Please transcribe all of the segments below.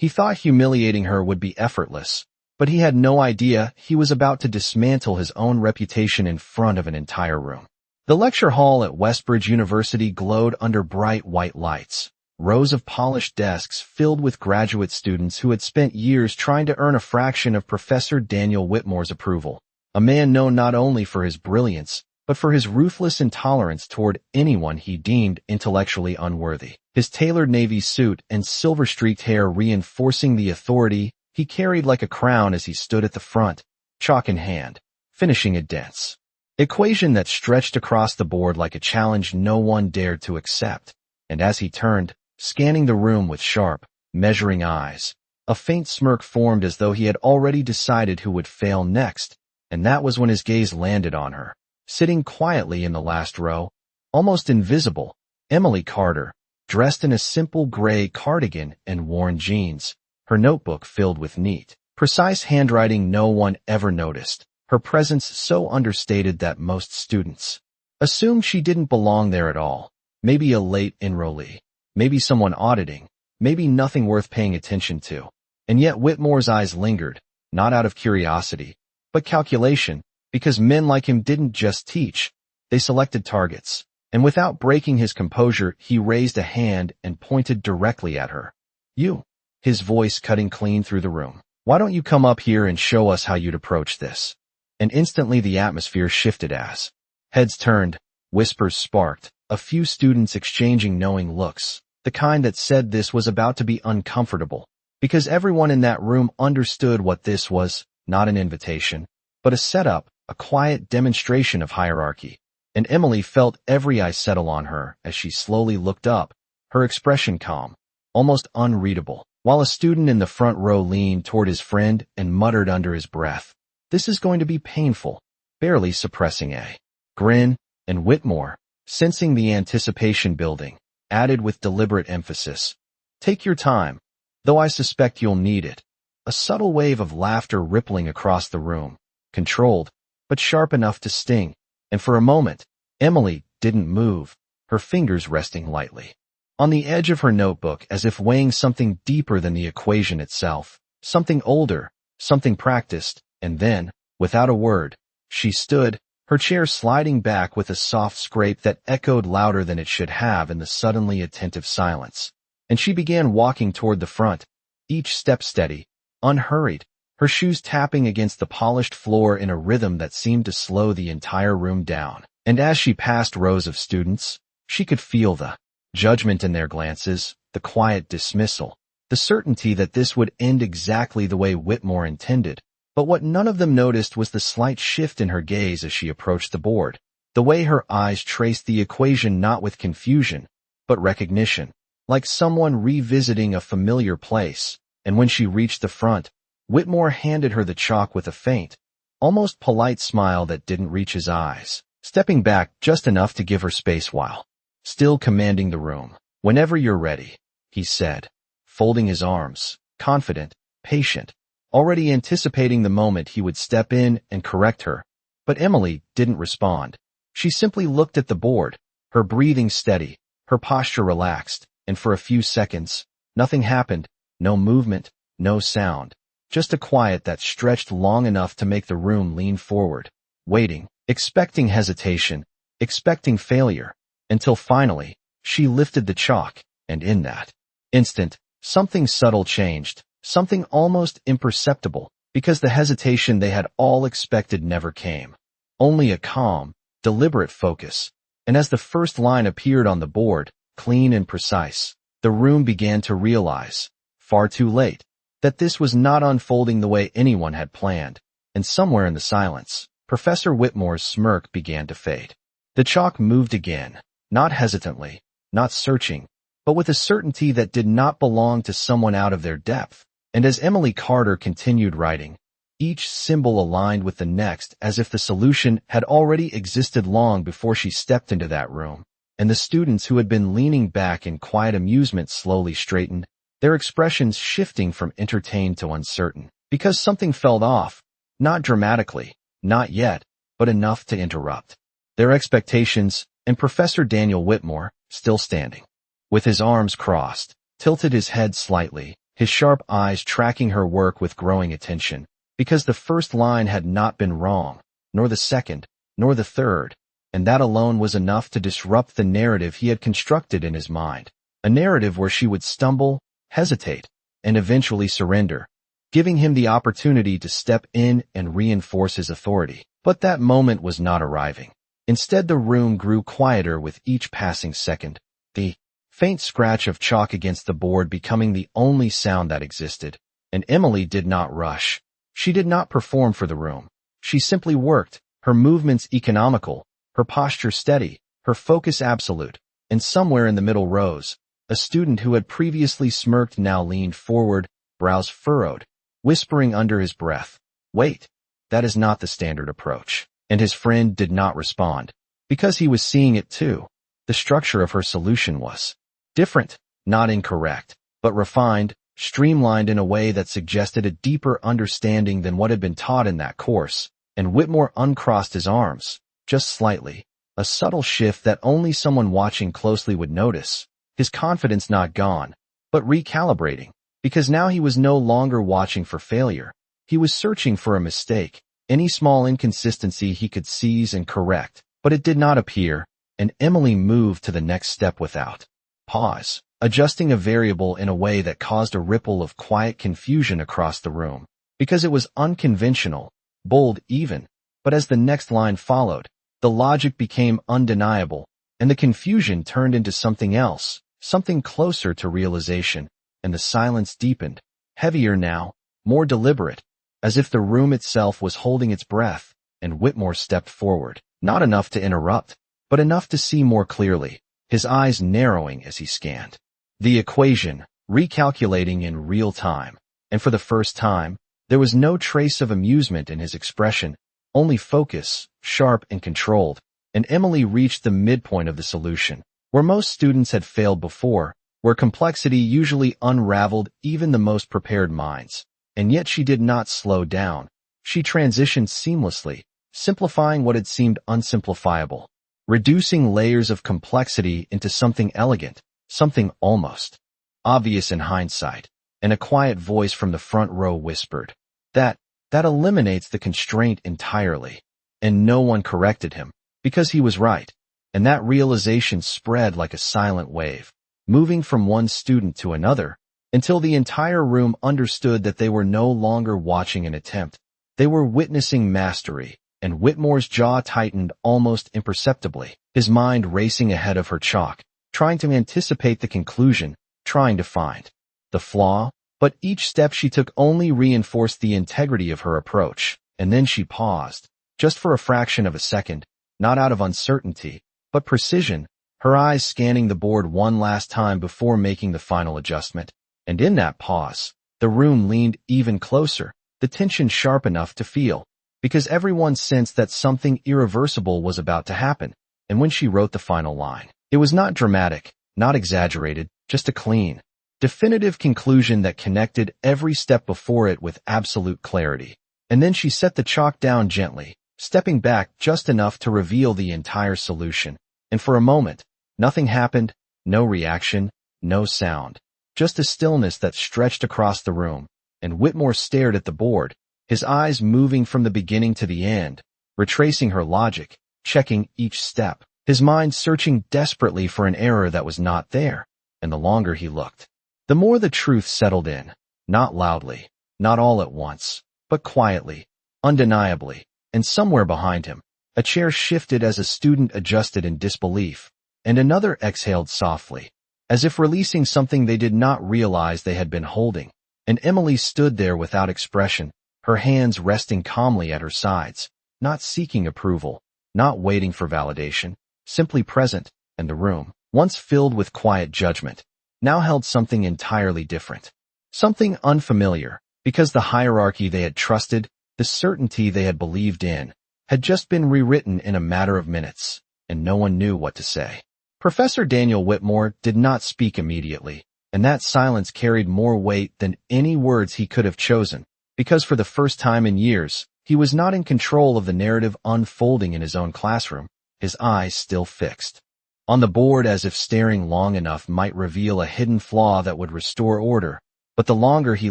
He thought humiliating her would be effortless, but he had no idea he was about to dismantle his own reputation in front of an entire room. The lecture hall at Westbridge University glowed under bright white lights. Rows of polished desks filled with graduate students who had spent years trying to earn a fraction of Professor Daniel Whitmore's approval, a man known not only for his brilliance, but for his ruthless intolerance toward anyone he deemed intellectually unworthy. His tailored navy suit and silver-streaked hair reinforcing the authority he carried like a crown as he stood at the front, chalk in hand, finishing a dense equation that stretched across the board like a challenge no one dared to accept. And as he turned, scanning the room with sharp, measuring eyes, a faint smirk formed as though he had already decided who would fail next, and that was when his gaze landed on her. Sitting quietly in the last row, almost invisible, Emily Carter, dressed in a simple gray cardigan and worn jeans, her notebook filled with neat, precise handwriting no one ever noticed, her presence so understated that most students assumed she didn't belong there at all. Maybe a late enrollee, maybe someone auditing, maybe nothing worth paying attention to. And yet Whitmore's eyes lingered, not out of curiosity, but calculation, because men like him didn't just teach, they selected targets. And without breaking his composure, he raised a hand and pointed directly at her. "You," his voice cutting clean through the room. "Why don't you come up here and show us how you'd approach this?" And instantly the atmosphere shifted as heads turned, whispers sparked, a few students exchanging knowing looks, the kind that said this was about to be uncomfortable, because everyone in that room understood what this was, not an invitation, but a setup, a quiet demonstration of hierarchy. And Emily felt every eye settle on her as she slowly looked up, her expression calm, almost unreadable, while a student in the front row leaned toward his friend and muttered under his breath, "This is going to be painful," barely suppressing a grin, and Whitmore, sensing the anticipation building, added with deliberate emphasis, "Take your time, though I suspect you'll need it." A subtle wave of laughter rippling across the room, controlled, but sharp enough to sting, and for a moment, Emily didn't move, her fingers resting lightly on the edge of her notebook as if weighing something deeper than the equation itself, something older, something practiced, and then, without a word, she stood, her chair sliding back with a soft scrape that echoed louder than it should have in the suddenly attentive silence. And she began walking toward the front, each step steady, unhurried, her shoes tapping against the polished floor in a rhythm that seemed to slow the entire room down. And as she passed rows of students, she could feel the judgment in their glances, the quiet dismissal, the certainty that this would end exactly the way Whitmore intended. But what none of them noticed was the slight shift in her gaze as she approached the board, the way her eyes traced the equation not with confusion, but recognition, like someone revisiting a familiar place. And when she reached the front, Whitmore handed her the chalk with a faint, almost polite smile that didn't reach his eyes, stepping back just enough to give her space while still commanding the room. "Whenever you're ready," he said, folding his arms, confident, patient, already anticipating the moment he would step in and correct her. But Emily didn't respond. She simply looked at the board, her breathing steady, her posture relaxed, and for a few seconds, nothing happened, no movement, no sound, just a quiet that stretched long enough to make the room lean forward, waiting, expecting hesitation, expecting failure, until finally, she lifted the chalk, and in that instant, something subtle changed, something almost imperceptible, because the hesitation they had all expected never came. Only a calm, deliberate focus. And as the first line appeared on the board, clean and precise, the room began to realize, far too late, that this was not unfolding the way anyone had planned. And somewhere in the silence, Professor Whitmore's smirk began to fade. The chalk moved again, not hesitantly, not searching, but with a certainty that did not belong to someone out of their depth. And as Emily Carter continued writing, each symbol aligned with the next as if the solution had already existed long before she stepped into that room. And the students who had been leaning back in quiet amusement slowly straightened, their expressions shifting from entertained to uncertain, because something fell off, not dramatically, not yet, but enough to interrupt their expectations. And Professor Daniel Whitmore, still standing, with his arms crossed, tilted his head slightly, his sharp eyes tracking her work with growing attention, because the first line had not been wrong, nor the second, nor the third, and that alone was enough to disrupt the narrative he had constructed in his mind, a narrative where she would stumble, hesitate, and eventually surrender, giving him the opportunity to step in and reinforce his authority. But that moment was not arriving. Instead, the room grew quieter with each passing second, the faint scratch of chalk against the board becoming the only sound that existed. And Emily did not rush. She did not perform for the room. She simply worked, her movements economical, her posture steady, her focus absolute, and somewhere in the middle rows, a student who had previously smirked now leaned forward, brows furrowed, whispering under his breath, "Wait, that is not the standard approach." And his friend did not respond, because he was seeing it too. The structure of her solution was different, not incorrect, but refined, streamlined in a way that suggested a deeper understanding than what had been taught in that course. And Whitmore uncrossed his arms, just slightly, a subtle shift that only someone watching closely would notice, his confidence not gone, but recalibrating, because now he was no longer watching for failure. He was searching for a mistake, any small inconsistency he could seize and correct, but it did not appear, and Emily moved to the next step without pause, adjusting a variable in a way that caused a ripple of quiet confusion across the room, because it was unconventional, bold even, but as the next line followed, the logic became undeniable, and the confusion turned into something else, something closer to realization, and the silence deepened, heavier now, more deliberate, as if the room itself was holding its breath, and Whitmore stepped forward, not enough to interrupt, but enough to see more clearly, his eyes narrowing as he scanned the equation, recalculating in real time, and for the first time, there was no trace of amusement in his expression, only focus, sharp and controlled, and Emily reached the midpoint of the solution, where most students had failed before, where complexity usually unraveled even the most prepared minds. And yet she did not slow down. She transitioned seamlessly, simplifying what had seemed unsimplifiable, reducing layers of complexity into something elegant, something almost obvious in hindsight, and a quiet voice from the front row whispered, That eliminates the constraint entirely." And no one corrected him, because he was right, and that realization spread like a silent wave, moving from one student to another, until the entire room understood that they were no longer watching an attempt. They were witnessing mastery, and Whitmore's jaw tightened almost imperceptibly, his mind racing ahead of her chalk, trying to anticipate the conclusion, trying to find the flaw, but each step she took only reinforced the integrity of her approach. And then she paused, just for a fraction of a second, not out of uncertainty, but precision, her eyes scanning the board one last time before making the final adjustment. And in that pause, the room leaned even closer, the tension sharp enough to feel, because everyone sensed that something irreversible was about to happen. And when she wrote the final line, it was not dramatic, not exaggerated, just a clean, definitive conclusion that connected every step before it with absolute clarity. And then she set the chalk down gently, stepping back just enough to reveal the entire solution. And for a moment, nothing happened, no reaction, no sound. Just a stillness that stretched across the room, and Whitmore stared at the board, his eyes moving from the beginning to the end, retracing her logic, checking each step, his mind searching desperately for an error that was not there. And the longer he looked, the more the truth settled in, not loudly, not all at once, but quietly, undeniably, and somewhere behind him, a chair shifted as a student adjusted in disbelief, and another exhaled softly, as if releasing something they did not realize they had been holding. And Emily stood there without expression, her hands resting calmly at her sides, not seeking approval, not waiting for validation, simply present, and the room, once filled with quiet judgment, now held something entirely different. Something unfamiliar, because the hierarchy they had trusted, the certainty they had believed in, had just been rewritten in a matter of minutes, and no one knew what to say. Professor Daniel Whitmore did not speak immediately, and that silence carried more weight than any words he could have chosen, because for the first time in years, he was not in control of the narrative unfolding in his own classroom, his eyes still fixed on the board as if staring long enough might reveal a hidden flaw that would restore order. But the longer he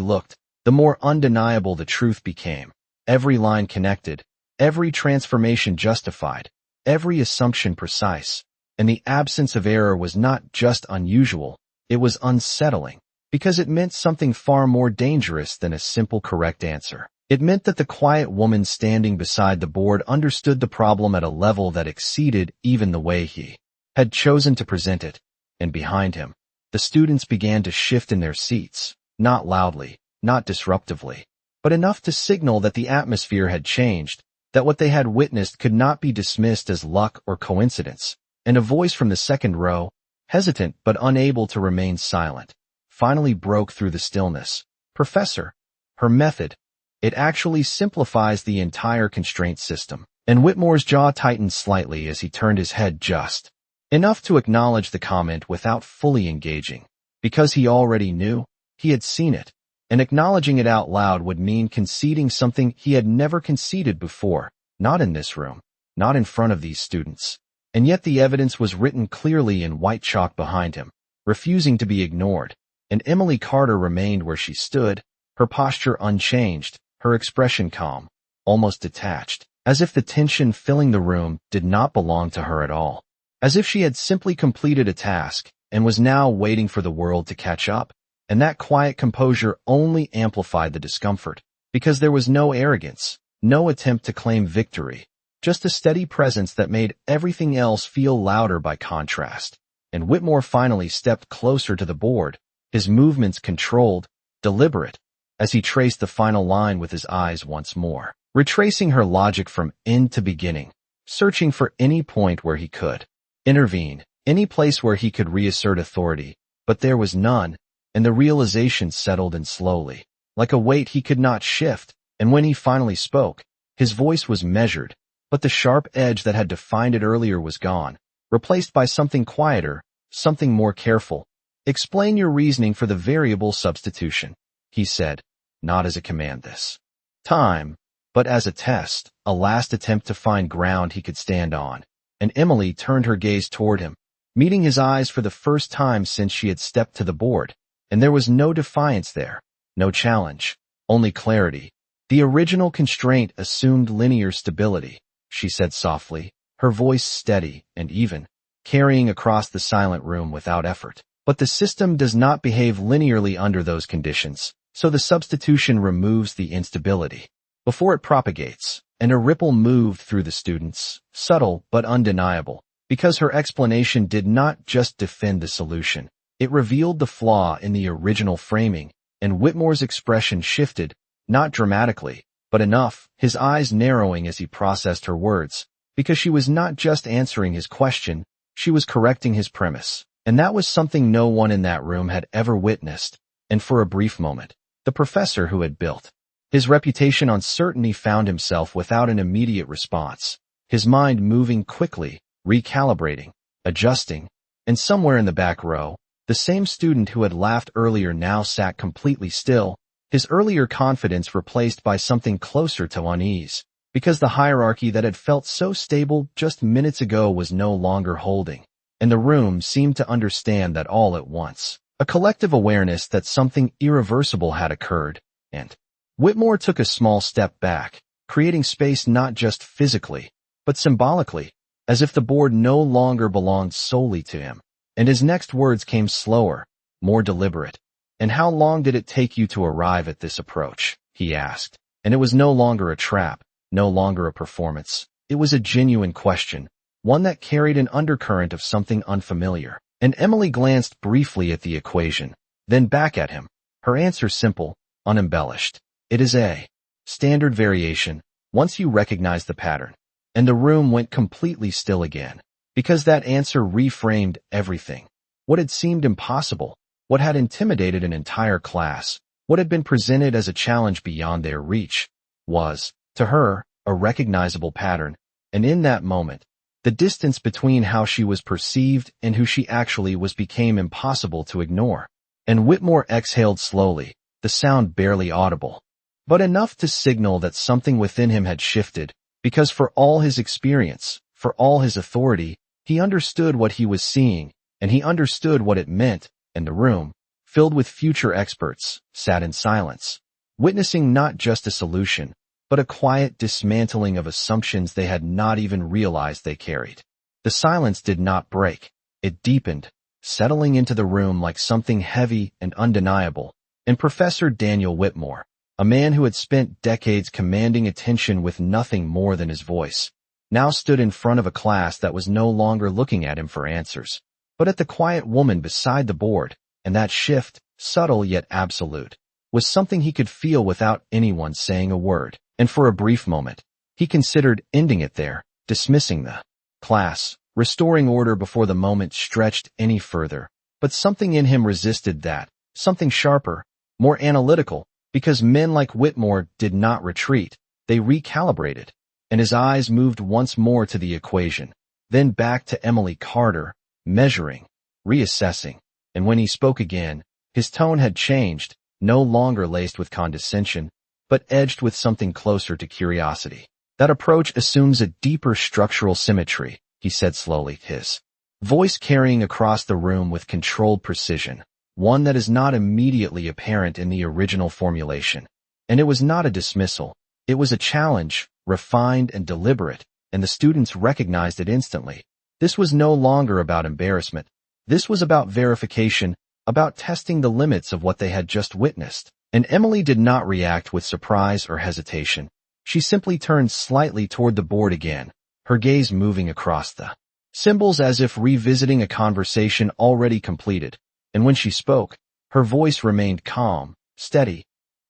looked, the more undeniable the truth became. Every line connected, every transformation justified, every assumption precise. And the absence of error was not just unusual, it was unsettling, because it meant something far more dangerous than a simple correct answer. It meant that the quiet woman standing beside the board understood the problem at a level that exceeded even the way he had chosen to present it. And behind him, the students began to shift in their seats, not loudly, not disruptively, but enough to signal that the atmosphere had changed, that what they had witnessed could not be dismissed as luck or coincidence. And a voice from the second row, hesitant but unable to remain silent, finally broke through the stillness. "Professor, her method, it actually simplifies the entire constraint system." And Whitmore's jaw tightened slightly as he turned his head just enough to acknowledge the comment without fully engaging. Because he already knew, he had seen it, and acknowledging it out loud would mean conceding something he had never conceded before, not in this room, not in front of these students. And yet the evidence was written clearly in white chalk behind him, refusing to be ignored. And Emily Carter remained where she stood, her posture unchanged, her expression calm, almost detached, as if the tension filling the room did not belong to her at all. As if she had simply completed a task and was now waiting for the world to catch up. And that quiet composure only amplified the discomfort, because there was no arrogance, no attempt to claim victory, just a steady presence that made everything else feel louder by contrast. And Whitmore finally stepped closer to the board, his movements controlled, deliberate, as he traced the final line with his eyes once more, retracing her logic from end to beginning, searching for any point where he could intervene, any place where he could reassert authority. But there was none, and the realization settled in slowly, like a weight he could not shift. And when he finally spoke, his voice was measured, but the sharp edge that had defined it earlier was gone, replaced by something quieter, something more careful. "Explain your reasoning for the variable substitution," he said, not as a command this time, but as a test, a last attempt to find ground he could stand on. And Emily turned her gaze toward him, meeting his eyes for the first time since she had stepped to the board. And there was no defiance there, no challenge, only clarity. "The original constraint assumed linear stability," she said softly, her voice steady and even, carrying across the silent room without effort. "But the system does not behave linearly under those conditions, so the substitution removes the instability before it propagates." And a ripple moved through the students, subtle but undeniable, because her explanation did not just defend the solution. It revealed the flaw in the original framing, and Whitmore's expression shifted, not dramatically, but enough, his eyes narrowing as he processed her words, because she was not just answering his question, she was correcting his premise. And that was something no one in that room had ever witnessed. And for a brief moment, the professor who had built his reputation on certainty found himself without an immediate response, his mind moving quickly, recalibrating, adjusting. And somewhere in the back row, the same student who had laughed earlier now sat completely still, his earlier confidence replaced by something closer to unease, because the hierarchy that had felt so stable just minutes ago was no longer holding. And the room seemed to understand that all at once, a collective awareness that something irreversible had occurred. And Whitmore took a small step back, creating space not just physically, but symbolically, as if the board no longer belonged solely to him. And his next words came slower, more deliberate. "And how long did it take you to arrive at this approach?" he asked. And it was no longer a trap, no longer a performance. It was a genuine question, one that carried an undercurrent of something unfamiliar. And Emily glanced briefly at the equation, then back at him, her answer simple, unembellished. "It is a standard variation, once you recognize the pattern." And the room went completely still again, because that answer reframed everything. What had seemed impossible, what had intimidated an entire class, what had been presented as a challenge beyond their reach, was, to her, a recognizable pattern. And in that moment, the distance between how she was perceived and who she actually was became impossible to ignore. And Whitmore exhaled slowly, the sound barely audible, but enough to signal that something within him had shifted, because for all his experience, for all his authority, he understood what he was seeing, and he understood what it meant. And the room, filled with future experts, sat in silence, witnessing not just a solution, but a quiet dismantling of assumptions they had not even realized they carried. The silence did not break. It deepened, settling into the room like something heavy and undeniable. And Professor Daniel Whitmore, a man who had spent decades commanding attention with nothing more than his voice, now stood in front of a class that was no longer looking at him for answers, but at the quiet woman beside the board, and that shift, subtle yet absolute, was something he could feel without anyone saying a word. And for a brief moment, he considered ending it there, dismissing the class, restoring order before the moment stretched any further. But something in him resisted that, something sharper, more analytical, because men like Whitmore did not retreat, they recalibrated. And his eyes moved once more to the equation, then back to Emily Carter, measuring, reassessing. And when he spoke again, his tone had changed, no longer laced with condescension, but edged with something closer to curiosity. That approach assumes a deeper structural symmetry, he said slowly, his voice carrying across the room with controlled precision, one that is not immediately apparent in the original formulation. And it was not a dismissal. It was a challenge, refined and deliberate, and the students recognized it instantly. This was no longer about embarrassment. This was about verification, about testing the limits of what they had just witnessed. And Emily did not react with surprise or hesitation. She simply turned slightly toward the board again, her gaze moving across the symbols as if revisiting a conversation already completed. And when she spoke, her voice remained calm, steady.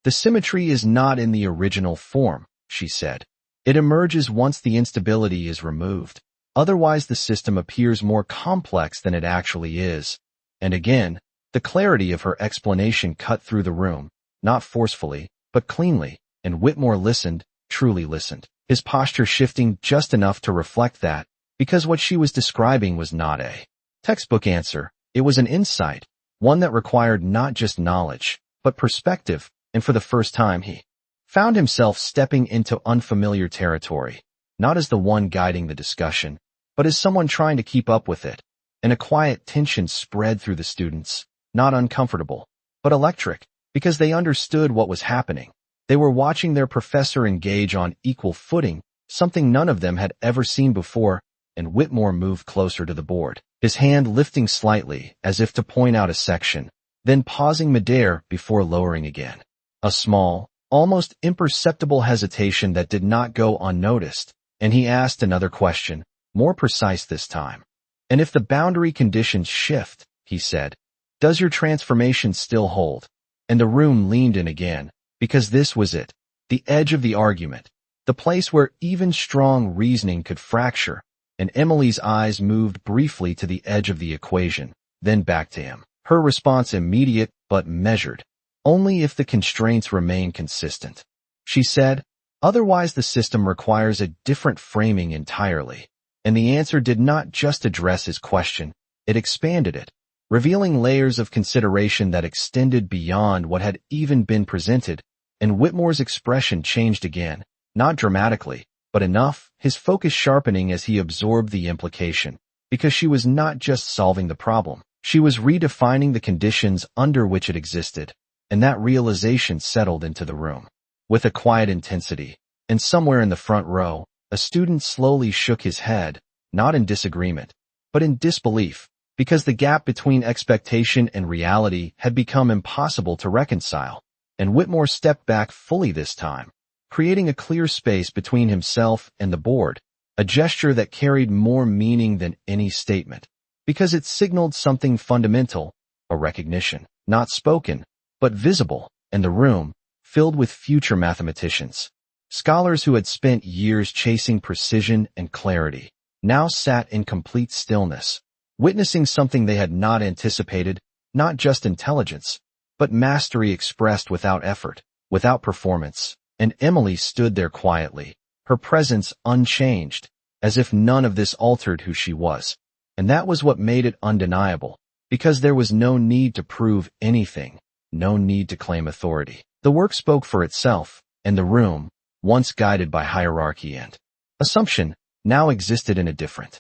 The symmetry is not in the original form, she said. It emerges once the instability is removed. Otherwise, the system appears more complex than it actually is. And again, the clarity of her explanation cut through the room, not forcefully, but cleanly, and Whitmore listened, truly listened, his posture shifting just enough to reflect that, because what she was describing was not a textbook answer. It was an insight, one that required not just knowledge, but perspective, and for the first time he found himself stepping into unfamiliar territory, not as the one guiding the discussion, but as someone trying to keep up with it. And a quiet tension spread through the students, not uncomfortable, but electric, because they understood what was happening. They were watching their professor engage on equal footing, something none of them had ever seen before. And Whitmore moved closer to the board, his hand lifting slightly as if to point out a section, then pausing midair before lowering again. A small, almost imperceptible hesitation that did not go unnoticed, and he asked another question, more precise this time. And if the boundary conditions shift, he said, does your transformation still hold? And the room leaned in again, because this was it, the edge of the argument, the place where even strong reasoning could fracture. And Emily's eyes moved briefly to the edge of the equation, then back to him. Her response immediate but measured. Only if the constraints remain consistent, she said. Otherwise the system requires a different framing entirely. And the answer did not just address his question, it expanded it, revealing layers of consideration that extended beyond what had even been presented. And Whitmore's expression changed again, not dramatically, but enough, his focus sharpening as he absorbed the implication, because she was not just solving the problem, she was redefining the conditions under which it existed. And that realization settled into the room with a quiet intensity. And somewhere in the front row, a student slowly shook his head, not in disagreement, but in disbelief, because the gap between expectation and reality had become impossible to reconcile. And Whitmore stepped back fully this time, creating a clear space between himself and the board, a gesture that carried more meaning than any statement, because it signaled something fundamental, a recognition, not spoken, but visible. And the room, filled with future mathematicians, scholars who had spent years chasing precision and clarity, now sat in complete stillness, witnessing something they had not anticipated, not just intelligence, but mastery expressed without effort, without performance. And Emily stood there quietly, her presence unchanged, as if none of this altered who she was. And that was what made it undeniable, because there was no need to prove anything, no need to claim authority. The work spoke for itself, and the room, once guided by hierarchy and assumption, now existed in a different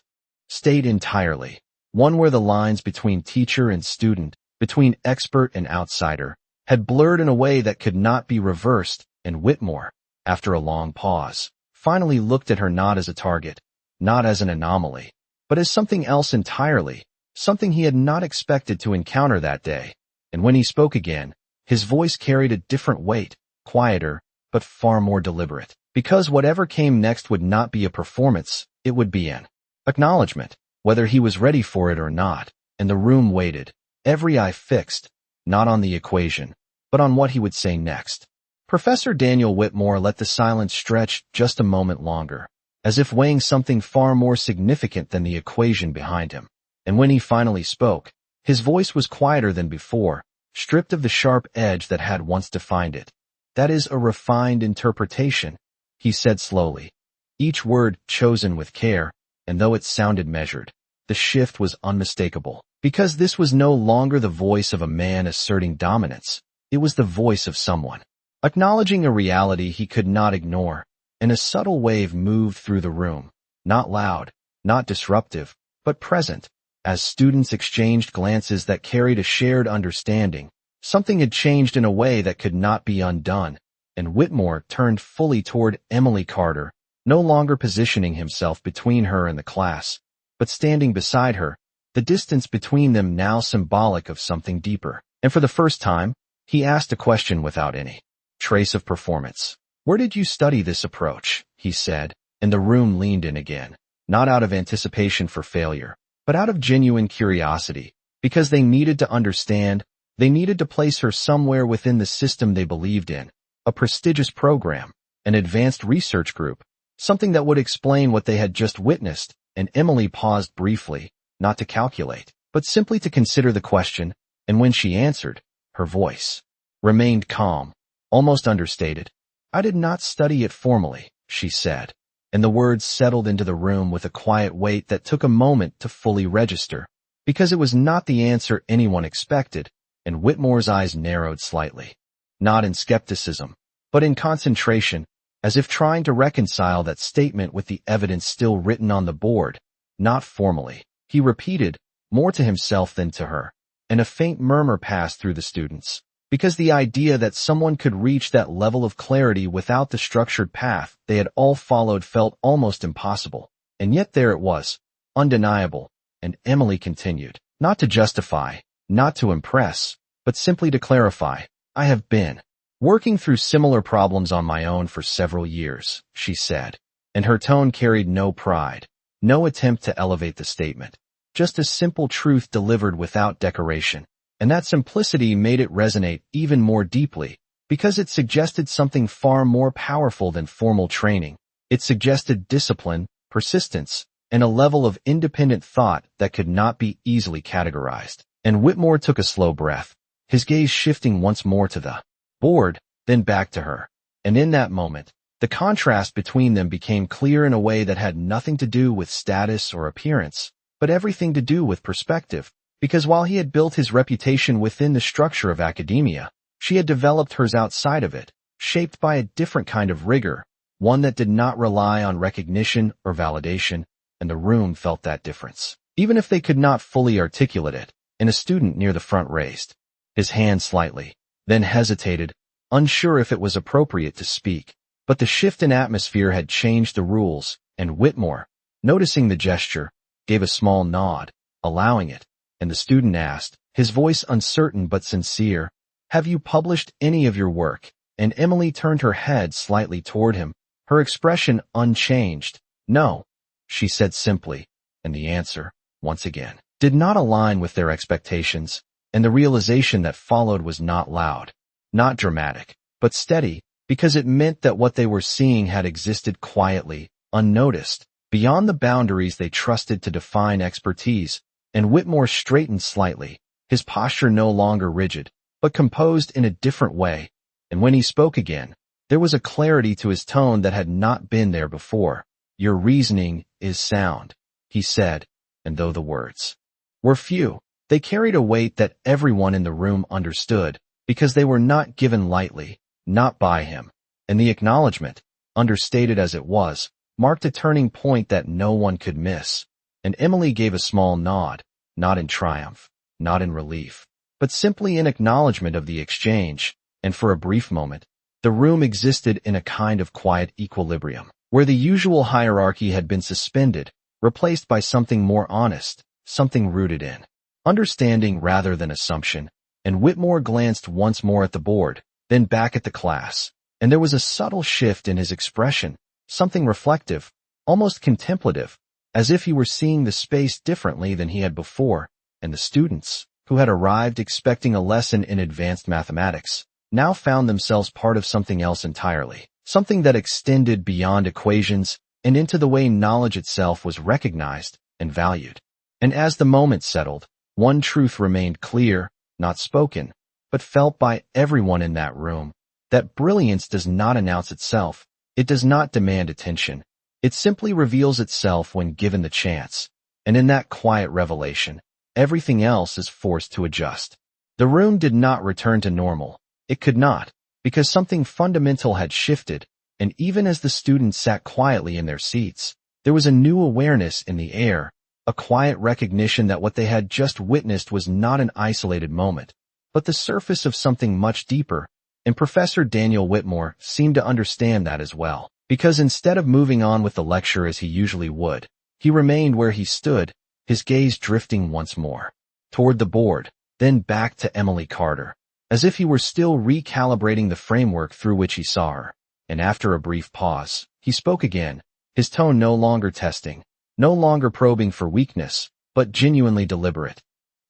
state entirely, one where the lines between teacher and student, between expert and outsider, had blurred in a way that could not be reversed, and Whitmore, after a long pause, finally looked at her not as a target, not as an anomaly, but as something else entirely, something he had not expected to encounter that day. And when he spoke again, his voice carried a different weight, quieter, but far more deliberate. Because whatever came next would not be a performance, it would be an acknowledgement, whether he was ready for it or not, and the room waited, every eye fixed, not on the equation, but on what he would say next. Professor Daniel Whitmore let the silence stretch just a moment longer, as if weighing something far more significant than the equation behind him. And when he finally spoke, his voice was quieter than before, stripped of the sharp edge that had once defined it. "That is a refined interpretation," he said slowly, each word chosen with care, and though it sounded measured, the shift was unmistakable. Because this was no longer the voice of a man asserting dominance, it was the voice of someone acknowledging a reality he could not ignore, and a subtle wave moved through the room, not loud, not disruptive, but present. As students exchanged glances that carried a shared understanding, something had changed in a way that could not be undone, and Whitmore turned fully toward Emily Carter, no longer positioning himself between her and the class, but standing beside her, the distance between them now symbolic of something deeper. And for the first time, he asked a question without any trace of performance. "Where did you study this approach?" he said, and the room leaned in again, not out of anticipation for failure, but out of genuine curiosity, because they needed to understand, they needed to place her somewhere within the system they believed in, a prestigious program, an advanced research group, something that would explain what they had just witnessed. And Emily paused briefly, not to calculate, but simply to consider the question, and when she answered, her voice remained calm, almost understated. "I did not study it formally," she said, and the words settled into the room with a quiet weight that took a moment to fully register, because it was not the answer anyone expected, and Whitmore's eyes narrowed slightly, not in skepticism, but in concentration, as if trying to reconcile that statement with the evidence still written on the board. "Not formally," he repeated, more to himself than to her, and a faint murmur passed through the students, because the idea that someone could reach that level of clarity without the structured path they had all followed felt almost impossible. And yet there it was, undeniable, and Emily continued, not to justify, not to impress, but simply to clarify. "I have been working through similar problems on my own for several years," she said, and her tone carried no pride, no attempt to elevate the statement, just a simple truth delivered without decoration. And that simplicity made it resonate even more deeply, because it suggested something far more powerful than formal training. It suggested discipline, persistence, and a level of independent thought that could not be easily categorized. And Whitmore took a slow breath, his gaze shifting once more to the board, then back to her. And in that moment, the contrast between them became clear in a way that had nothing to do with status or appearance, but everything to do with perspective. Because while he had built his reputation within the structure of academia, she had developed hers outside of it, shaped by a different kind of rigor, one that did not rely on recognition or validation, and the room felt that difference, even if they could not fully articulate it. And a student near the front raised his hand slightly, then hesitated, unsure if it was appropriate to speak. But the shift in atmosphere had changed the rules, and Whitmore, noticing the gesture, gave a small nod, allowing it. And the student asked, his voice uncertain but sincere, "Have you published any of your work?" And Emily turned her head slightly toward him, her expression unchanged. "No," she said simply, and the answer, once again, did not align with their expectations, and the realization that followed was not loud, not dramatic, but steady, because it meant that what they were seeing had existed quietly, unnoticed, beyond the boundaries they trusted to define expertise. And Whitmore straightened slightly, his posture no longer rigid, but composed in a different way, and when he spoke again, there was a clarity to his tone that had not been there before. "Your reasoning is sound," he said, and though the words were few, they carried a weight that everyone in the room understood, because they were not given lightly, not by him, and the acknowledgement, understated as it was, marked a turning point that no one could miss. And Emily gave a small nod, not in triumph, not in relief, but simply an acknowledgement of the exchange, and for a brief moment, the room existed in a kind of quiet equilibrium, where the usual hierarchy had been suspended, replaced by something more honest, something rooted in understanding rather than assumption. And Whitmore glanced once more at the board, then back at the class, and there was a subtle shift in his expression, something reflective, almost contemplative, as if he were seeing the space differently than he had before, and the students, who had arrived expecting a lesson in advanced mathematics, now found themselves part of something else entirely, something that extended beyond equations and into the way knowledge itself was recognized and valued. And as the moment settled, one truth remained clear, not spoken, but felt by everyone in that room, that brilliance does not announce itself, it does not demand attention, it simply reveals itself when given the chance, and in that quiet revelation, everything else is forced to adjust. The room did not return to normal. It could not, because something fundamental had shifted, and even as the students sat quietly in their seats, there was a new awareness in the air, a quiet recognition that what they had just witnessed was not an isolated moment, but the surface of something much deeper, and Professor Daniel Whitmore seemed to understand that as well, because instead of moving on with the lecture as he usually would, he remained where he stood, his gaze drifting once more toward the board, then back to Emily Carter, as if he were still recalibrating the framework through which he saw her. And after a brief pause, he spoke again, his tone no longer testing, no longer probing for weakness, but genuinely deliberate.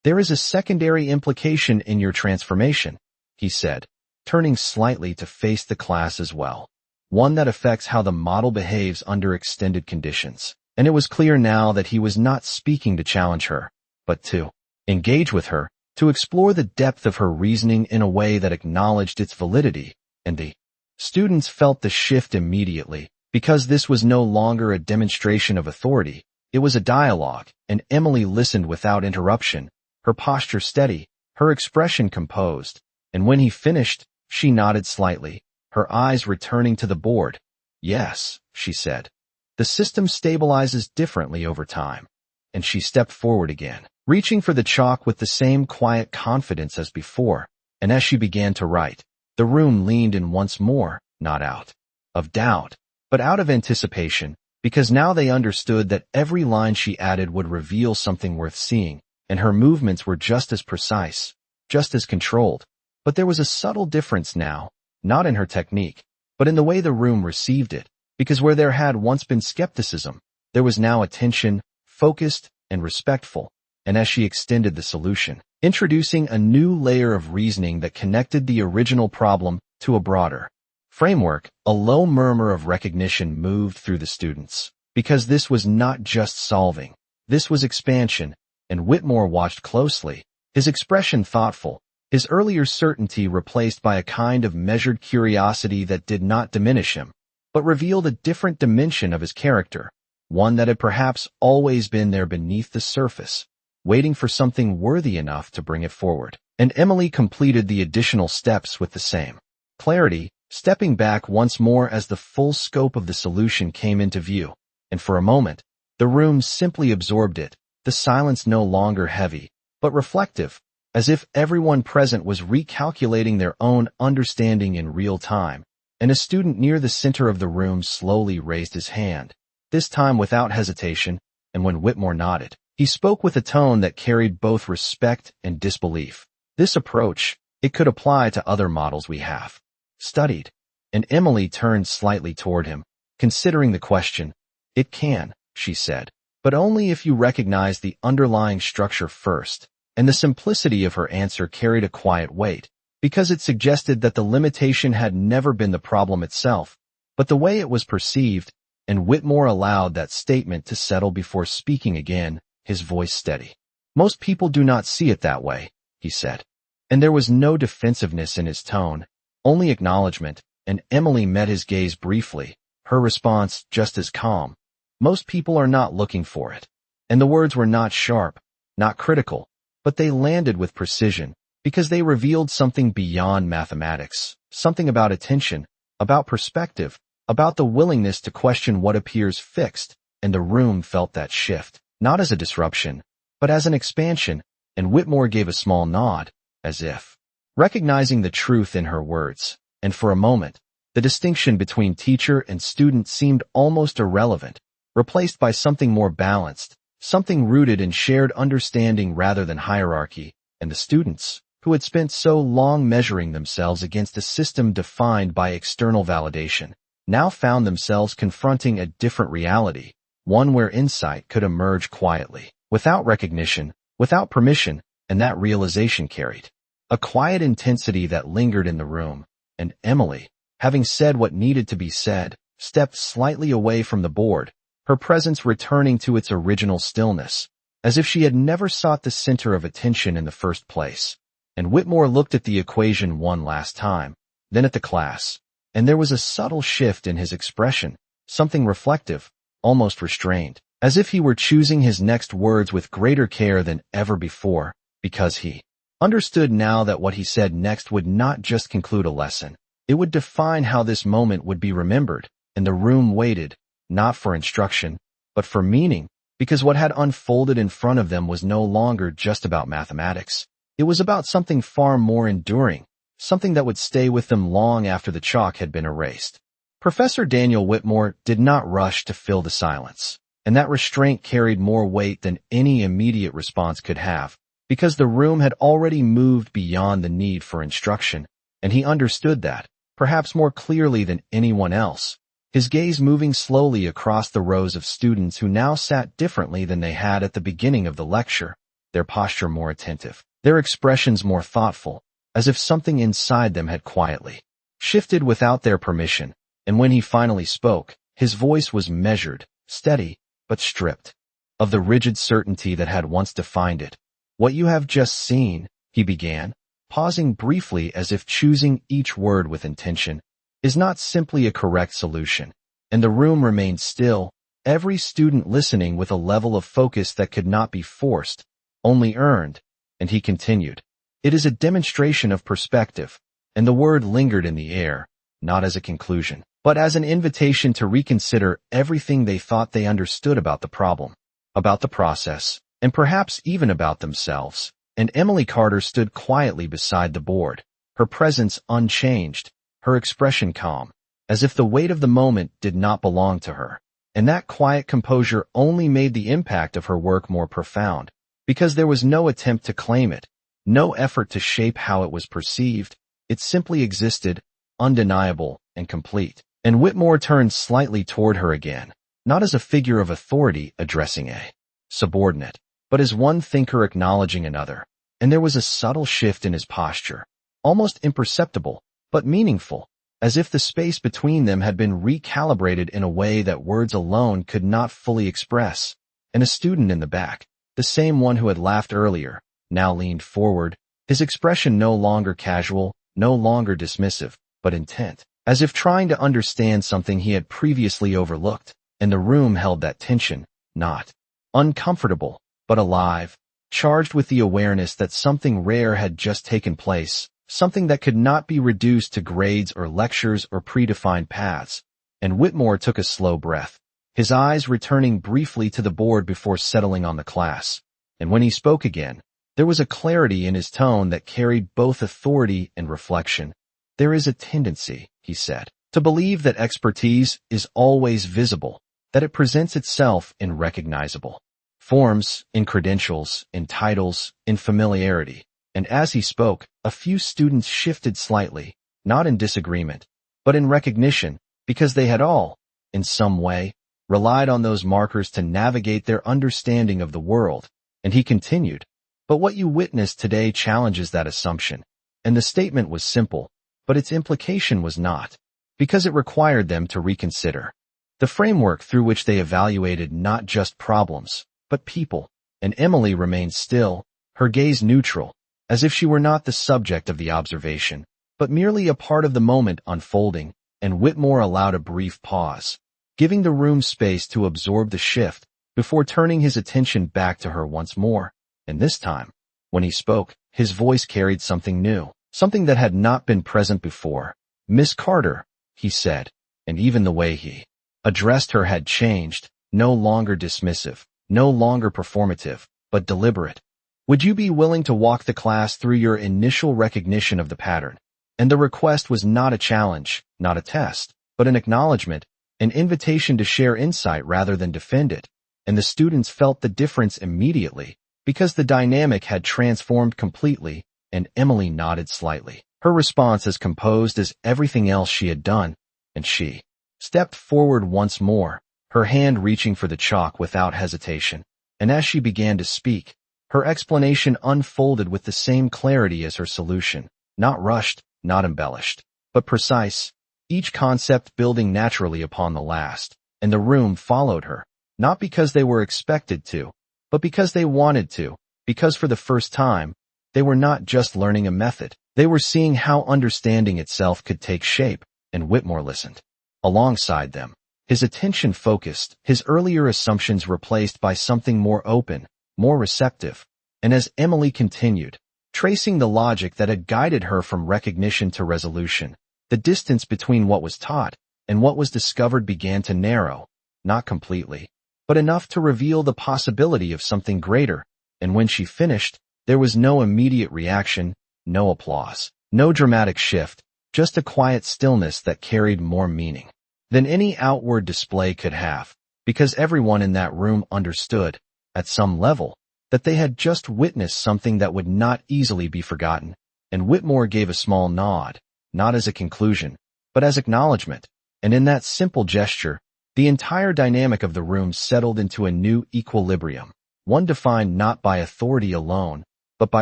"There is a secondary implication in your transformation," he said, turning slightly to face the class as well. "One that affects how the model behaves under extended conditions." And it was clear now that he was not speaking to challenge her, but to engage with her, to explore the depth of her reasoning in a way that acknowledged its validity, and the students felt the shift immediately, because this was no longer a demonstration of authority, it was a dialogue, and Emily listened without interruption, her posture steady, her expression composed, and when he finished, she nodded slightly, her eyes returning to the board. "Yes," she said. "The system stabilizes differently over time." And she stepped forward again, reaching for the chalk with the same quiet confidence as before, and as she began to write, the room leaned in once more, not out of doubt, but out of anticipation, because now they understood that every line she added would reveal something worth seeing, and her movements were just as precise, just as controlled. But there was a subtle difference now, not in her technique, but in the way the room received it, because where there had once been skepticism, there was now attention, focused and respectful, and as she extended the solution, introducing a new layer of reasoning that connected the original problem to a broader framework, a low murmur of recognition moved through the students, because this was not just solving, this was expansion, and Whitmore watched closely, his expression thoughtful, his earlier certainty replaced by a kind of measured curiosity that did not diminish him, but revealed a different dimension of his character, one that had perhaps always been there beneath the surface, waiting for something worthy enough to bring it forward. And Emily completed the additional steps with the same clarity, stepping back once more as the full scope of the solution came into view, and for a moment, the room simply absorbed it, the silence no longer heavy, but reflective, as if everyone present was recalculating their own understanding in real time, and a student near the center of the room slowly raised his hand, this time without hesitation, and when Whitmore nodded, he spoke with a tone that carried both respect and disbelief. "This approach, it could apply to other models we have studied." And Emily turned slightly toward him, considering the question. "It can," she said, "but only if you recognize the underlying structure first." And the simplicity of her answer carried a quiet weight, because it suggested that the limitation had never been the problem itself, but the way it was perceived, and Whitmore allowed that statement to settle before speaking again, his voice steady. "Most people do not see it that way," he said. And there was no defensiveness in his tone, only acknowledgement, and Emily met his gaze briefly, her response just as calm. "Most people are not looking for it." And the words were not sharp, not critical, but they landed with precision, because they revealed something beyond mathematics, something about attention, about perspective, about the willingness to question what appears fixed, and the room felt that shift, not as a disruption, but as an expansion, and Whitmore gave a small nod, as if recognizing the truth in her words. And for a moment, the distinction between teacher and student seemed almost irrelevant, replaced by something more balanced, something rooted in shared understanding rather than hierarchy. And the students, who had spent so long measuring themselves against a system defined by external validation, now found themselves confronting a different reality, one where insight could emerge quietly, without recognition, without permission, and that realization carried a quiet intensity that lingered in the room. And Emily, having said what needed to be said, stepped slightly away from the board, her presence returning to its original stillness, as if she had never sought the center of attention in the first place. And Whitmore looked at the equation one last time, then at the class, and there was a subtle shift in his expression, something reflective, almost restrained, as if he were choosing his next words with greater care than ever before, because he understood now that what he said next would not just conclude a lesson. It would define how this moment would be remembered, and the room waited, not for instruction, but for meaning, because what had unfolded in front of them was no longer just about mathematics. It was about something far more enduring, something that would stay with them long after the chalk had been erased. Professor Daniel Whitmore did not rush to fill the silence, and that restraint carried more weight than any immediate response could have, because the room had already moved beyond the need for instruction, and he understood that, perhaps more clearly than anyone else, his gaze moving slowly across the rows of students who now sat differently than they had at the beginning of the lecture, their posture more attentive, their expressions more thoughtful, as if something inside them had quietly shifted without their permission. And when he finally spoke, his voice was measured, steady, but stripped of the rigid certainty that had once defined it. "What you have just seen," he began, pausing briefly as if choosing each word with intention, "is not simply a correct solution." And the room remained still, every student listening with a level of focus that could not be forced, only earned. And he continued, "It is a demonstration of perspective," and the word lingered in the air, not as a conclusion, but as an invitation to reconsider everything they thought they understood about the problem, about the process, and perhaps even about themselves. And Emily Carter stood quietly beside the board, her presence unchanged, her expression calm, as if the weight of the moment did not belong to her. And that quiet composure only made the impact of her work more profound, because there was no attempt to claim it, no effort to shape how it was perceived. It simply existed, undeniable and complete. And Whitmore turned slightly toward her again, not as a figure of authority addressing a subordinate, but as one thinker acknowledging another. And there was a subtle shift in his posture, almost imperceptible, but meaningful, as if the space between them had been recalibrated in a way that words alone could not fully express. And a student in the back, the same one who had laughed earlier, now leaned forward, his expression no longer casual, no longer dismissive, but intent, as if trying to understand something he had previously overlooked. And the room held that tension, not uncomfortable, but alive, charged with the awareness that something rare had just taken place, something that could not be reduced to grades or lectures or predefined paths. And Whitmore took a slow breath, his eyes returning briefly to the board before settling on the class. And when he spoke again, there was a clarity in his tone that carried both authority and reflection. "There is a tendency," he said, "to believe that expertise is always visible, that it presents itself in recognizable forms, in credentials, in titles, in familiarity." And as he spoke, a few students shifted slightly, not in disagreement, but in recognition, because they had all, in some way, relied on those markers to navigate their understanding of the world. And he continued, "But what you witnessed today challenges that assumption." And the statement was simple, but its implication was not, because it required them to reconsider the framework through which they evaluated not just problems, but people. And Emily remained still, her gaze neutral, as if she were not the subject of the observation, but merely a part of the moment unfolding. And Whitmore allowed a brief pause, giving the room space to absorb the shift, before turning his attention back to her once more. And this time, when he spoke, his voice carried something new, something that had not been present before. "Miss Carter," he said, and even the way he addressed her had changed, no longer dismissive, no longer performative, but deliberate. Would you be willing to walk the class through your initial recognition of the pattern? And the request was not a challenge, not a test, but an acknowledgement, an invitation to share insight rather than defend it. And the students felt the difference immediately, because the dynamic had transformed completely, and Emily nodded slightly. Her response as composed as everything else she had done, and she stepped forward once more, her hand reaching for the chalk without hesitation. And as she began to speak, her explanation unfolded with the same clarity as her solution, not rushed, not embellished, but precise, each concept building naturally upon the last. And the room followed her, not because they were expected to, but because they wanted to, because for the first time, they were not just learning a method, they were seeing how understanding itself could take shape, and Whitmore listened. Alongside them, his attention focused, his earlier assumptions replaced by something more open, more receptive. And as Emily continued, tracing the logic that had guided her from recognition to resolution, the distance between what was taught and what was discovered began to narrow, not completely, but enough to reveal the possibility of something greater. And when she finished, there was no immediate reaction, no applause, no dramatic shift, just a quiet stillness that carried more meaning than any outward display could have, because everyone in that room understood, at some level, that they had just witnessed something that would not easily be forgotten. And Whitmore gave a small nod, not as a conclusion, but as acknowledgement. And in that simple gesture, the entire dynamic of the room settled into a new equilibrium, one defined not by authority alone, but by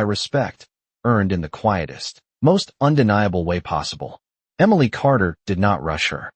respect, earned in the quietest, most undeniable way possible. Emily Carter did not rush her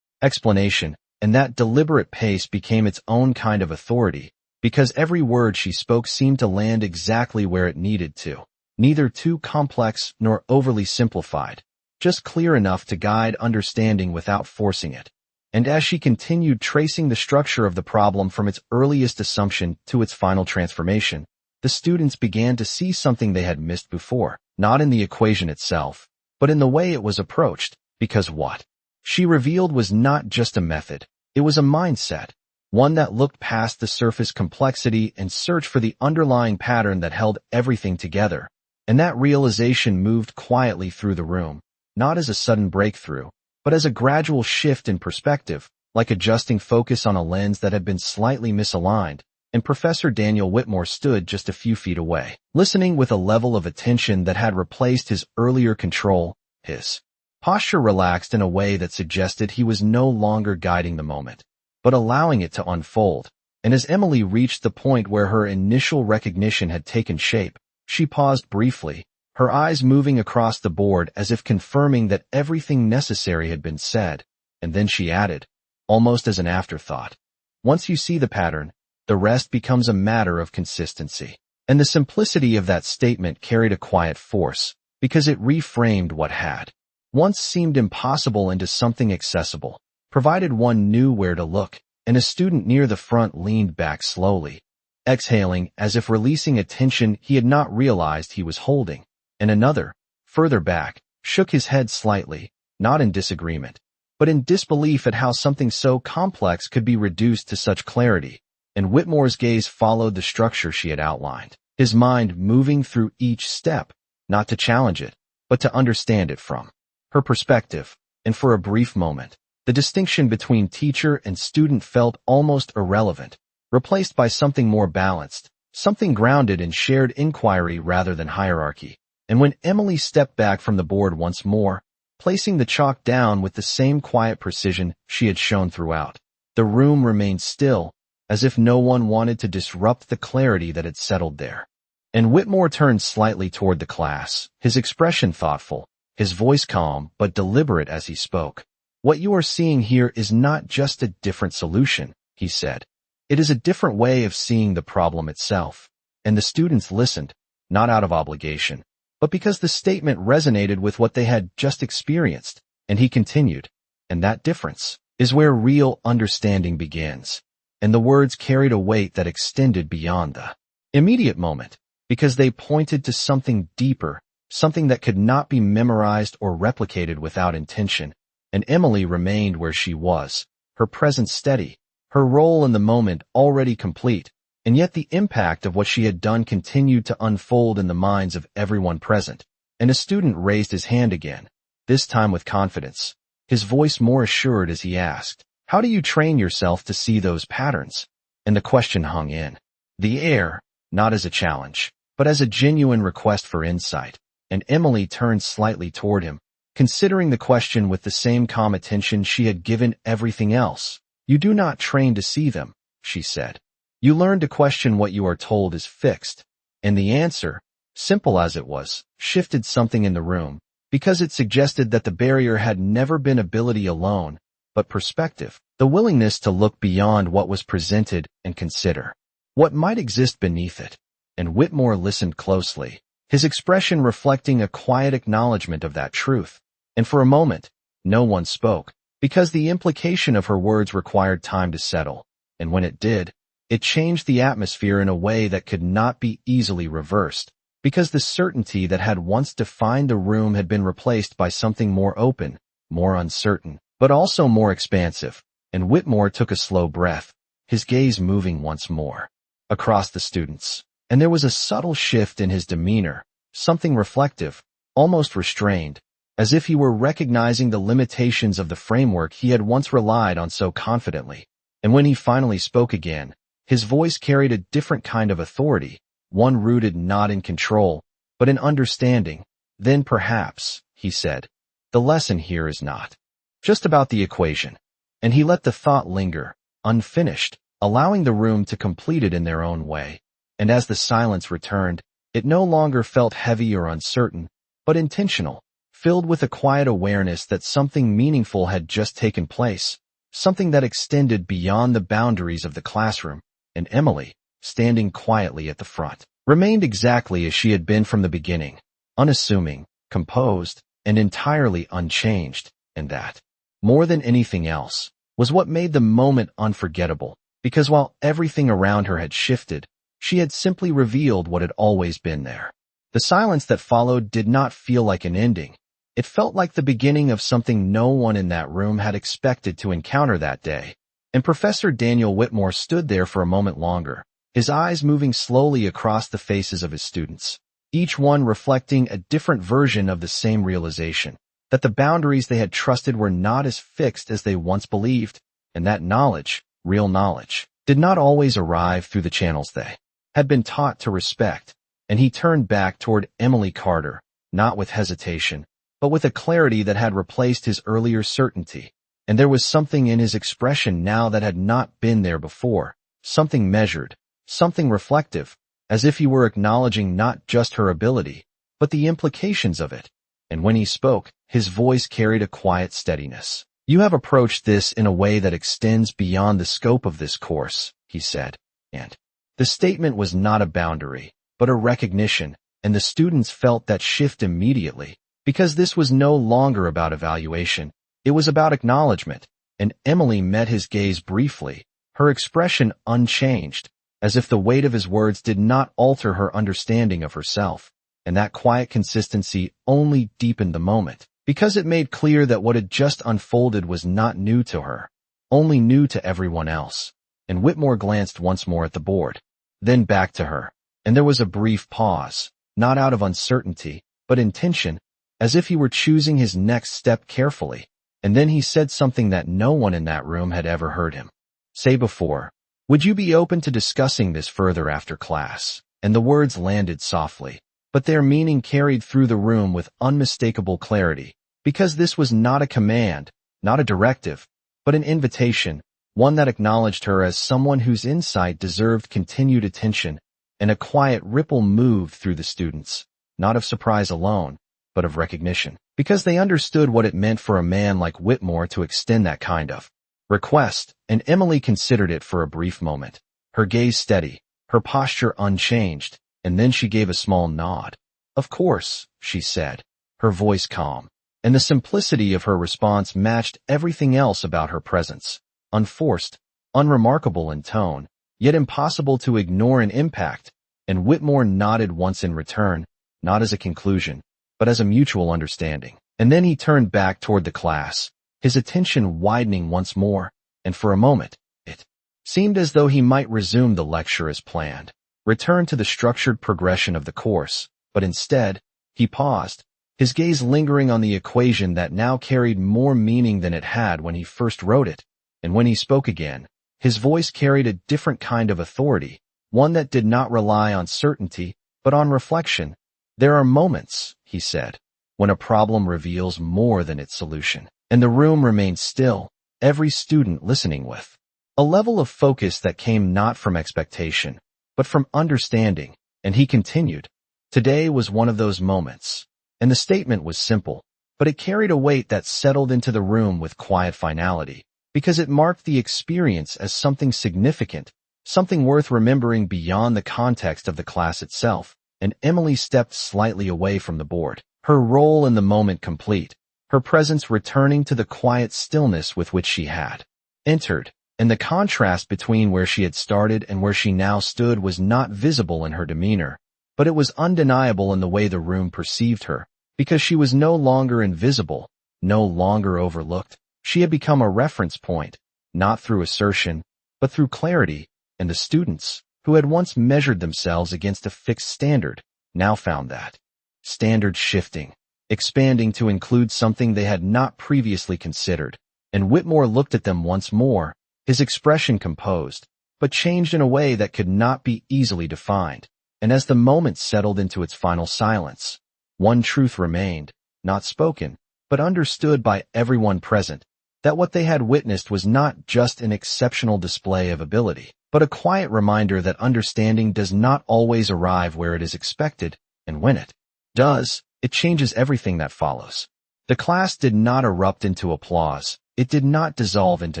explanation, and that deliberate pace became its own kind of authority, because every word she spoke seemed to land exactly where it needed to, neither too complex nor overly simplified, just clear enough to guide understanding without forcing it. And as she continued tracing the structure of the problem from its earliest assumption to its final transformation, the students began to see something they had missed before, not in the equation itself, but in the way it was approached, because what she revealed was not just a method, it was a mindset, one that looked past the surface complexity and searched for the underlying pattern that held everything together. And that realization moved quietly through the room, not as a sudden breakthrough, but as a gradual shift in perspective, like adjusting focus on a lens that had been slightly misaligned. And Professor Daniel Whitmore stood just a few feet away, listening with a level of attention that had replaced his earlier control. His posture relaxed in a way that suggested he was no longer guiding the moment, but allowing it to unfold. And as Emily reached the point where her initial recognition had taken shape, she paused briefly, her eyes moving across the board as if confirming that everything necessary had been said. And then she added, almost as an afterthought, once you see the pattern, the rest becomes a matter of consistency. And the simplicity of that statement carried a quiet force, because it reframed what had once seemed impossible into something accessible, provided one knew where to look. And a student near the front leaned back slowly, exhaling as if releasing a tension he had not realized he was holding. And another, further back, shook his head slightly, not in disagreement, but in disbelief at how something so complex could be reduced to such clarity. And Whitmore's gaze followed the structure she had outlined, his mind moving through each step, not to challenge it, but to understand it from her perspective. And for a brief moment, the distinction between teacher and student felt almost irrelevant, replaced by something more balanced, something grounded in shared inquiry rather than hierarchy. And when Emily stepped back from the board once more, placing the chalk down with the same quiet precision she had shown throughout, the room remained still, as if no one wanted to disrupt the clarity that had settled there. And Whitmore turned slightly toward the class, his expression thoughtful, his voice calm but deliberate as he spoke. What you are seeing here is not just a different solution, he said. It is a different way of seeing the problem itself. And the students listened, not out of obligation, but because the statement resonated with what they had just experienced. And he continued, and that difference is where real understanding begins. And the words carried a weight that extended beyond the immediate moment, because they pointed to something deeper, something that could not be memorized or replicated without intention. And Emily remained where she was, her presence steady, her role in the moment already complete. And yet the impact of what she had done continued to unfold in the minds of everyone present. And a student raised his hand again, this time with confidence, his voice more assured as he asked, "How do you train yourself to see those patterns?" And the question hung in the air, not as a challenge, but as a genuine request for insight. And Emily turned slightly toward him, considering the question with the same calm attention she had given everything else. "You do not train to see them," she said. "You learn to question what you are told is fixed." And the answer, simple as it was, shifted something in the room, because it suggested that the barrier had never been ability alone, but perspective, the willingness to look beyond what was presented and consider what might exist beneath it. And Whitmore listened closely, his expression reflecting a quiet acknowledgement of that truth. And for a moment, no one spoke, because the implication of her words required time to settle. And when it did, it changed the atmosphere in a way that could not be easily reversed, because the certainty that had once defined the room had been replaced by something more open, more uncertain, but also more expansive. And Whitmore took a slow breath, his gaze moving once more across the students. And there was a subtle shift in his demeanor, something reflective, almost restrained, as if he were recognizing the limitations of the framework he had once relied on so confidently. And when he finally spoke again, his voice carried a different kind of authority, one rooted not in control, but in understanding. "Then perhaps," he said, "the lesson here is not just about the equation." And he let the thought linger, unfinished, allowing the room to complete it in their own way. And as the silence returned, it no longer felt heavy or uncertain, but intentional, filled with a quiet awareness that something meaningful had just taken place, something that extended beyond the boundaries of the classroom. And Emily, standing quietly at the front, remained exactly as she had been from the beginning, unassuming, composed, and entirely unchanged. And that, more than anything else, was what made the moment unforgettable, because while everything around her had shifted, she had simply revealed what had always been there. The silence that followed did not feel like an ending. It felt like the beginning of something no one in that room had expected to encounter that day. And Professor Daniel Whitmore stood there for a moment longer, his eyes moving slowly across the faces of his students, each one reflecting a different version of the same realization, that the boundaries they had trusted were not as fixed as they once believed, and that knowledge, real knowledge, did not always arrive through the channels they had been taught to respect. And he turned back toward Emily Carter, not with hesitation, but with a clarity that had replaced his earlier certainty. And there was something in his expression now that had not been there before, something measured, something reflective, as if he were acknowledging not just her ability, but the implications of it. And when he spoke, his voice carried a quiet steadiness. "You have approached this in a way that extends beyond the scope of this course," he said. And the statement was not a boundary, but a recognition, and the students felt that shift immediately, because this was no longer about evaluation. It was about acknowledgement. And Emily met his gaze briefly, her expression unchanged, as if the weight of his words did not alter her understanding of herself. And that quiet consistency only deepened the moment, because it made clear that what had just unfolded was not new to her, only new to everyone else. And Whitmore glanced once more at the board, then back to her, and there was a brief pause, not out of uncertainty, but intention, as if he were choosing his next step carefully. And then he said something that no one in that room had ever heard him say before. "Would you be open to discussing this further after class?" And the words landed softly, but their meaning carried through the room with unmistakable clarity, because this was not a command, not a directive, but an invitation, one that acknowledged her as someone whose insight deserved continued attention. And a quiet ripple moved through the students, not of surprise alone, but of recognition, because they understood what it meant for a man like Whitmore to extend that kind of request. And Emily considered it for a brief moment, her gaze steady, her posture unchanged, and then she gave a small nod. "Of course," she said, her voice calm, and the simplicity of her response matched everything else about her presence, unforced, unremarkable in tone, yet impossible to ignore in impact. And Whitmore nodded once in return, not as a conclusion, but as a mutual understanding. And then he turned back toward the class, his attention widening once more, and for a moment, it Seemed as though he might resume the lecture as planned, return to the structured progression of the course, but instead, he paused, his gaze lingering on the equation that now carried more meaning than it had when he first wrote it, and when he spoke again, his voice carried a different kind of authority, one that did not rely on certainty, but on reflection. There are moments, he said, when a problem reveals more than its solution, and the room remains still, every student listening with a level of focus that came not from expectation, but from understanding, and he continued, today was one of those moments, and the statement was simple, but it carried a weight that settled into the room with quiet finality, because it marked the experience as something significant, something worth remembering beyond the context of the class itself, and Emily stepped slightly away from the board, her role in the moment complete, her presence returning to the quiet stillness with which she had entered, and the contrast between where she had started and where she now stood was not visible in her demeanor, but it was undeniable in the way the room perceived her, because she was no longer invisible, no longer overlooked. She had become a reference point, not through assertion, but through clarity, and the students, who had once measured themselves against a fixed standard, now found that standard shifting, expanding to include something they had not previously considered, and Whitmore looked at them once more, his expression composed, but changed in a way that could not be easily defined, and as the moment settled into its final silence, one truth remained, not spoken, but understood by everyone present, that what they had witnessed was not just an exceptional display of ability, but a quiet reminder that understanding does not always arrive where it is expected, and when it does, it changes everything that follows. The class did not erupt into applause, it did not dissolve into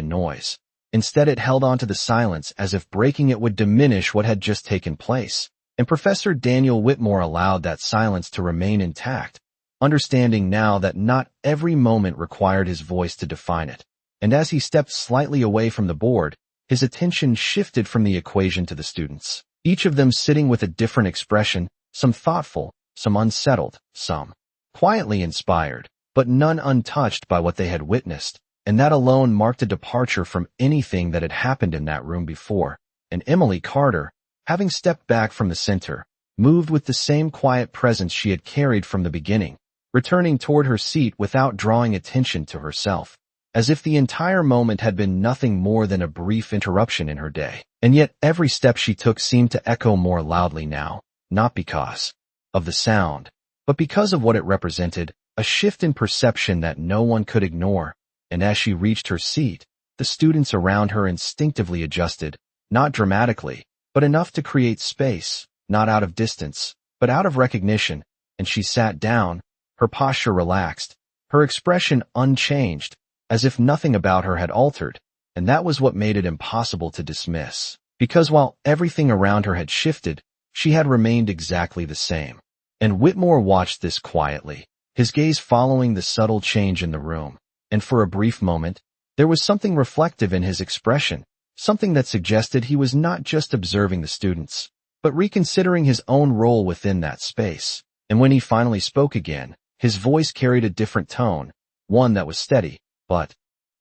noise. Instead, it held on to the silence as if breaking it would diminish what had just taken place, and Professor Daniel Whitmore allowed that silence to remain intact, understanding now that not every moment required his voice to define it. And as he stepped slightly away from the board, his attention shifted from the equation to the students, each of them sitting with a different expression, some thoughtful, some unsettled, some quietly inspired, but none untouched by what they had witnessed, and that alone marked a departure from anything that had happened in that room before. And Emily Carter, having stepped back from the center, moved with the same quiet presence she had carried from the beginning, returning toward her seat without drawing attention to herself, as if the entire moment had been nothing more than a brief interruption in her day. And yet every step she took seemed to echo more loudly now, not because of the sound, but because of what it represented, a shift in perception that no one could ignore. And as she reached her seat, the students around her instinctively adjusted, not dramatically, but enough to create space, not out of distance, but out of recognition, and she sat down, her posture relaxed, her expression unchanged, as if nothing about her had altered, and that was what made it impossible to dismiss, because while everything around her had shifted, she had remained exactly the same. And Whitmore watched this quietly, his gaze following the subtle change in the room. And for a brief moment, there was something reflective in his expression, something that suggested he was not just observing the students, but reconsidering his own role within that space. And when he finally spoke again, his voice carried a different tone, one that was steady, but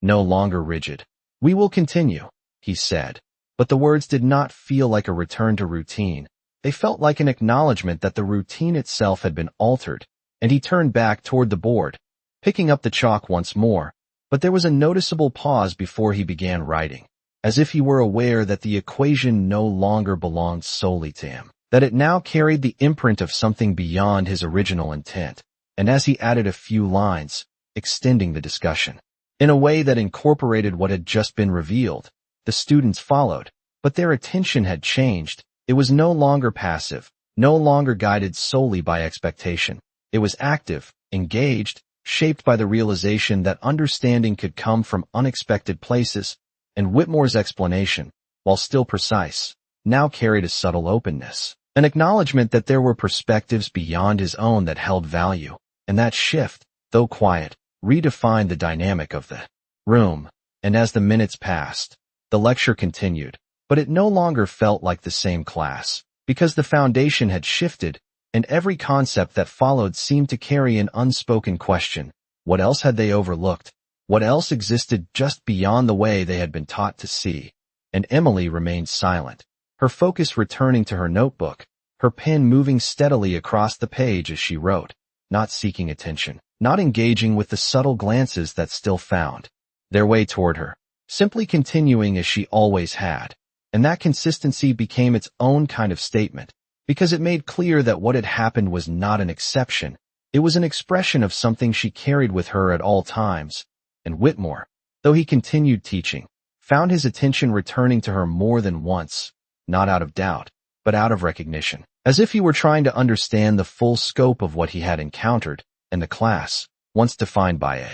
no longer rigid. "We will continue," he said, but the words did not feel like a return to routine. They felt like an acknowledgement that the routine itself had been altered, and he turned back toward the board, picking up the chalk once more, but there was a noticeable pause before he began writing, as if he were aware that the equation no longer belonged solely to him, that it now carried the imprint of something beyond his original intent. And as he added a few lines, extending the discussion in a way that incorporated what had just been revealed, the students followed, but their attention had changed. It was no longer passive, no longer guided solely by expectation. It was active, engaged, shaped by the realization that understanding could come from unexpected places, and Whitmore's explanation, while still precise, now carried a subtle openness, an acknowledgement that there were perspectives beyond his own that held value, and that shift, though quiet, redefined the dynamic of the room. And as the minutes passed, the lecture continued, but it no longer felt like the same class, because the foundation had shifted, and every concept that followed seemed to carry an unspoken question. What else had they overlooked? What else existed just beyond the way they had been taught to see? and Emily remained silent, her focus returning to her notebook, her pen moving steadily across the page as she wrote, not seeking attention, not engaging with the subtle glances that still found their way toward her, simply continuing as she always had. And that consistency became its own kind of statement, because it made clear that what had happened was not an exception. It was an expression of something she carried with her at all times. And Whitmore, though he continued teaching, found his attention returning to her more than once, not out of doubt, but out of recognition, as if he were trying to understand the full scope of what he had encountered, and the class, once defined by a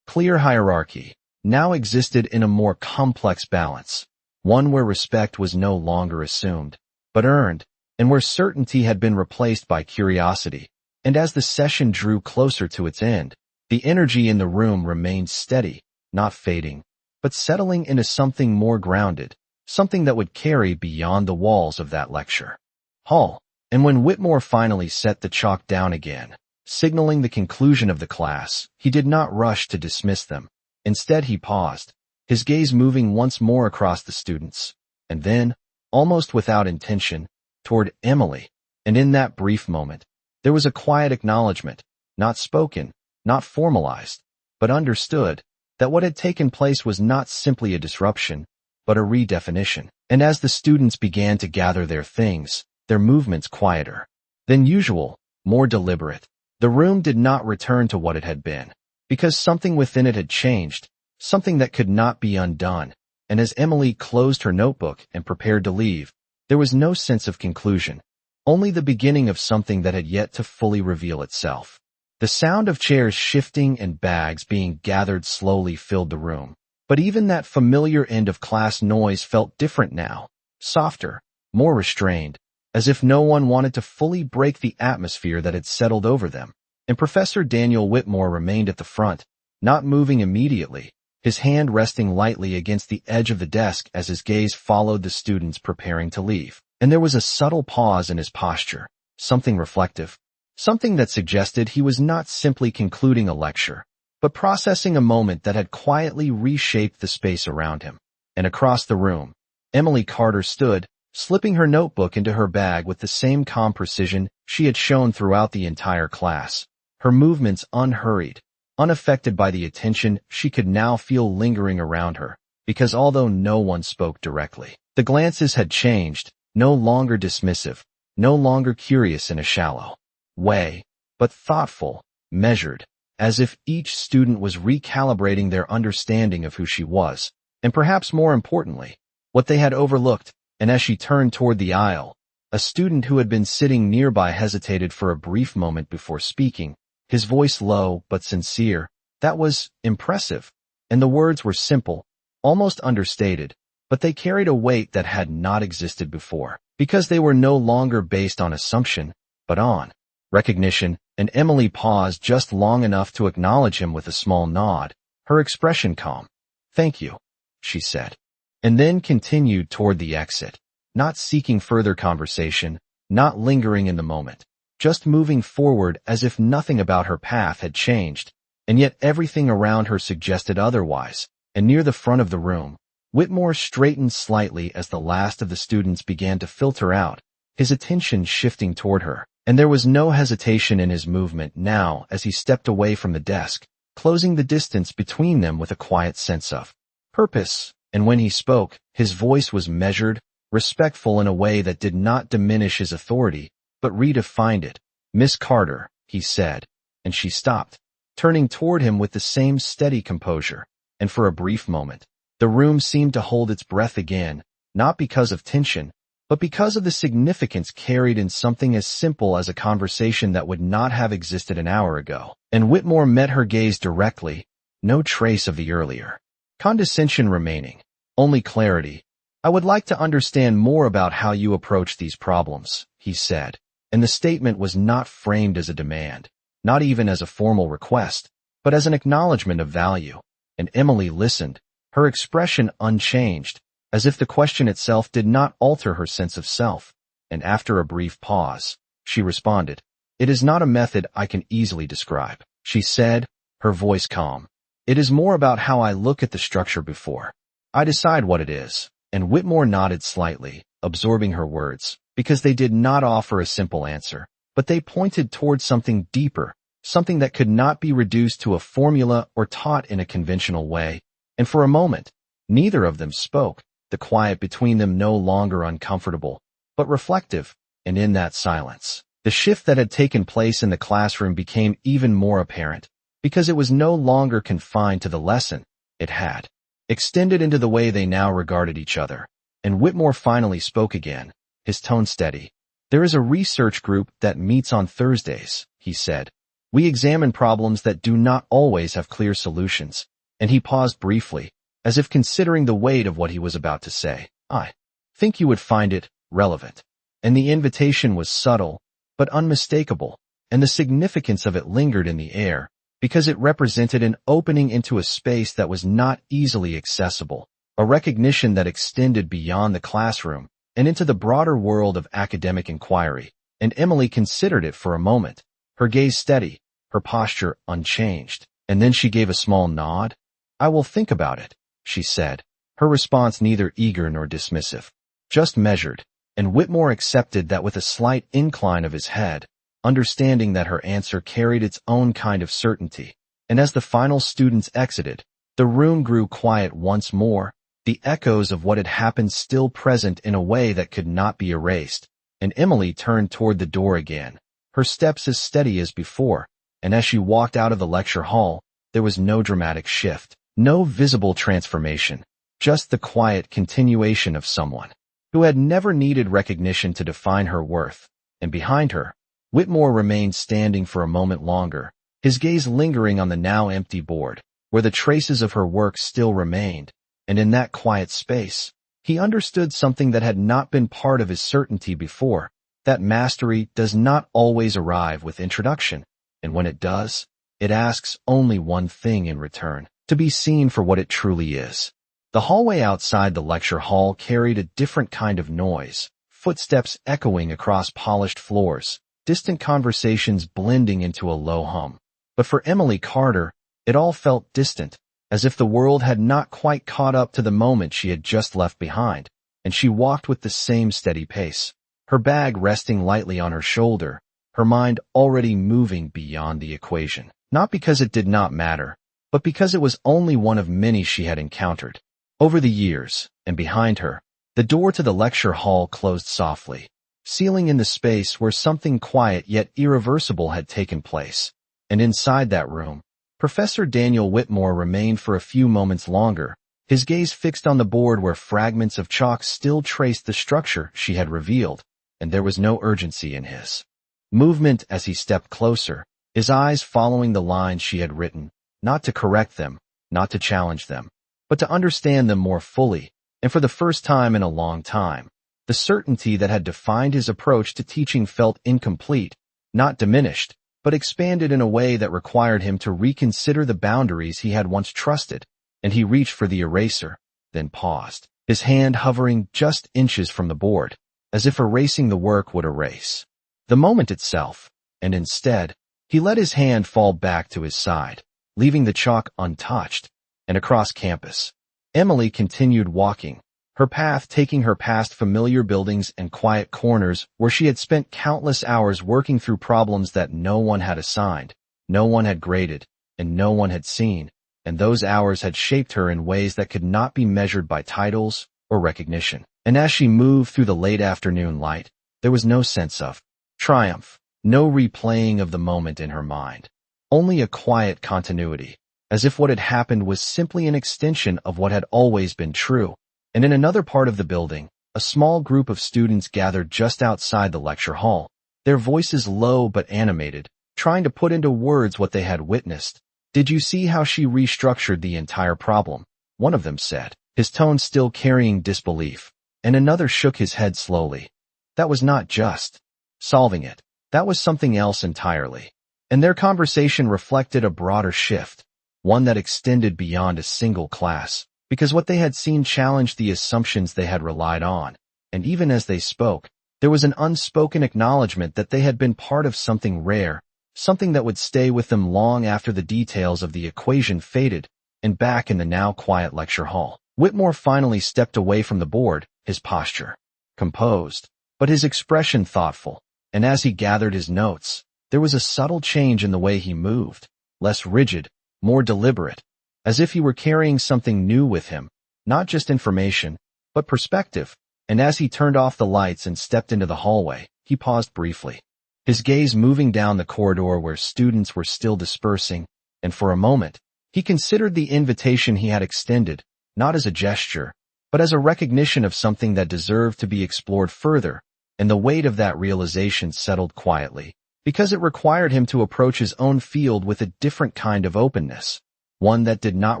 clear hierarchy, now existed in a more complex balance, one where respect was no longer assumed, but earned, and where certainty had been replaced by curiosity. And as the session drew closer to its end, the energy in the room remained steady, not fading, but settling into something more grounded, something that would carry beyond the walls of that lecture hall. And when Whitmore finally set the chalk down again, signaling the conclusion of the class, he did not rush to dismiss them. Instead, he paused, his gaze moving once more across the students, and then, almost without intention, toward Emily. And in that brief moment, there was a quiet acknowledgement, not spoken, not formalized, but understood, that what had taken place was not simply a disruption, but a redefinition. And as the students began to gather their things, their movements quieter than usual, more deliberate, the room did not return to what it had been, because something within it had changed, something that could not be undone. And as Emily closed her notebook and prepared to leave, there was no sense of conclusion, only the beginning of something that had yet to fully reveal itself. The sound of chairs shifting and bags being gathered slowly filled the room, but even that familiar end-of-class noise felt different now, softer, more restrained, as if no one wanted to fully break the atmosphere that had settled over them. And Professor Daniel Whitmore remained at the front, not moving immediately, his hand resting lightly against the edge of the desk as his gaze followed the students preparing to leave. And there was a subtle pause in his posture, something reflective, something that suggested he was not simply concluding a lecture, but processing a moment that had quietly reshaped the space around him. And across the room, Emily Carter stood, slipping her notebook into her bag with the same calm precision she had shown throughout the entire class, her movements unhurried, unaffected by the attention she could now feel lingering around her, because although no one spoke directly, the glances had changed, no longer dismissive, no longer curious in a shallow way, but thoughtful, measured, as if each student was recalibrating their understanding of who she was, and perhaps more importantly, what they had overlooked. And as she turned toward the aisle, a student who had been sitting nearby hesitated for a brief moment before speaking, his voice low but sincere. That was impressive, and the words were simple, almost understated, but they carried a weight that had not existed before, because they were no longer based on assumption, but on recognition. And Emily paused just long enough to acknowledge him with a small nod, her expression calm. "Thank you," she said, and then continued toward the exit, not seeking further conversation, not lingering in the moment, just moving forward as if nothing about her path had changed, and yet everything around her suggested otherwise. And near the front of the room, Whitmore straightened slightly as the last of the students began to filter out, his attention shifting toward her, and there was no hesitation in his movement now as he stepped away from the desk, closing the distance between them with a quiet sense of purpose. And when he spoke, his voice was measured, respectful in a way that did not diminish his authority, but redefined it. "Miss Carter," he said, and she stopped, turning toward him with the same steady composure. And for a brief moment, the room seemed to hold its breath again, not because of tension, but because of the significance carried in something as simple as a conversation that would not have existed an hour ago. And Whitmore met her gaze directly, no trace of the earlier condescension remaining, only clarity. "I would like to understand more about how you approach these problems," he said, and the statement was not framed as a demand, not even as a formal request, but as an acknowledgement of value. And Emily listened, her expression unchanged, as if the question itself did not alter her sense of self. And after a brief pause, she responded, "It is not a method I can easily describe," she said, her voice calm. "It is more about how I look at the structure before I decide what it is." And Whitmore nodded slightly, absorbing her words, because they did not offer a simple answer, but they pointed towards something deeper, something that could not be reduced to a formula or taught in a conventional way. And for a moment, neither of them spoke, the quiet between them no longer uncomfortable, but reflective. And in that silence, the shift that had taken place in the classroom became even more apparent, because it was no longer confined to the lesson. It had extended into the way they now regarded each other. And Whitmore finally spoke again, his tone steady. "There is a research group that meets on Thursdays," he said. "We examine problems that do not always have clear solutions." And he paused briefly, as if considering the weight of what he was about to say. "I think you would find it relevant." And the invitation was subtle, but unmistakable, and the significance of it lingered in the air, because it represented an opening into a space that was not easily accessible, a recognition that extended beyond the classroom and into the broader world of academic inquiry. And Emily considered it for a moment, her gaze steady, her posture unchanged. And then she gave a small nod. "I will think about it," she said, her response neither eager nor dismissive, just measured. And Whitmore accepted that with a slight incline of his head, understanding that her answer carried its own kind of certainty. And as the final students exited, the room grew quiet once more, the echoes of what had happened still present in a way that could not be erased. And Emily turned toward the door again, her steps as steady as before, and as she walked out of the lecture hall, there was no dramatic shift, no visible transformation, just the quiet continuation of someone who had never needed recognition to define her worth. And behind her, Whitmore remained standing for a moment longer, his gaze lingering on the now empty board, where the traces of her work still remained. And in that quiet space, he understood something that had not been part of his certainty before, that mastery does not always arrive with introduction, and when it does, it asks only one thing in return: to be seen for what it truly is. The hallway outside the lecture hall carried a different kind of noise, footsteps echoing across polished floors, distant conversations blending into a low hum. But for Emily Carter, it all felt distant, as if the world had not quite caught up to the moment she had just left behind, and she walked with the same steady pace, her bag resting lightly on her shoulder, her mind already moving beyond the equation. Not because it did not matter, but because it was only one of many she had encountered over the years. And behind her, the door to the lecture hall closed softly, sealing in the space where something quiet yet irreversible had taken place. And inside that room, Professor Daniel Whitmore remained for a few moments longer, his gaze fixed on the board where fragments of chalk still traced the structure she had revealed, and there was no urgency in his movement as he stepped closer, his eyes following the lines she had written, not to correct them, not to challenge them, but to understand them more fully. And for the first time in a long time, the certainty that had defined his approach to teaching felt incomplete, not diminished, but expanded in a way that required him to reconsider the boundaries he had once trusted. And he reached for the eraser, then paused, his hand hovering just inches from the board, as if erasing the work would erase the moment itself. And instead, he let his hand fall back to his side, leaving the chalk untouched. And across campus, Emily continued walking, her path taking her past familiar buildings and quiet corners where she had spent countless hours working through problems that no one had assigned, no one had graded, and no one had seen. And those hours had shaped her in ways that could not be measured by titles or recognition. And as she moved through the late afternoon light, there was no sense of triumph, no replaying of the moment in her mind, only a quiet continuity, as if what had happened was simply an extension of what had always been true. And in another part of the building, a small group of students gathered just outside the lecture hall, their voices low but animated, trying to put into words what they had witnessed. "Did you see how she restructured the entire problem?" one of them said, his tone still carrying disbelief, and another shook his head slowly. "That was not just solving it. That was something else entirely." And their conversation reflected a broader shift, one that extended beyond a single class, because what they had seen challenged the assumptions they had relied on. And even as they spoke, there was an unspoken acknowledgement that they had been part of something rare, something that would stay with them long after the details of the equation faded. And back in the now quiet lecture hall, Whitmore finally stepped away from the board, his posture composed, but his expression thoughtful, and as he gathered his notes, there was a subtle change in the way he moved, less rigid, more deliberate, as if he were carrying something new with him, not just information, but perspective. And as he turned off the lights and stepped into the hallway, he paused briefly, his gaze moving down the corridor where students were still dispersing, and for a moment, he considered the invitation he had extended, not as a gesture, but as a recognition of something that deserved to be explored further, and the weight of that realization settled quietly, because it required him to approach his own field with a different kind of openness, one that did not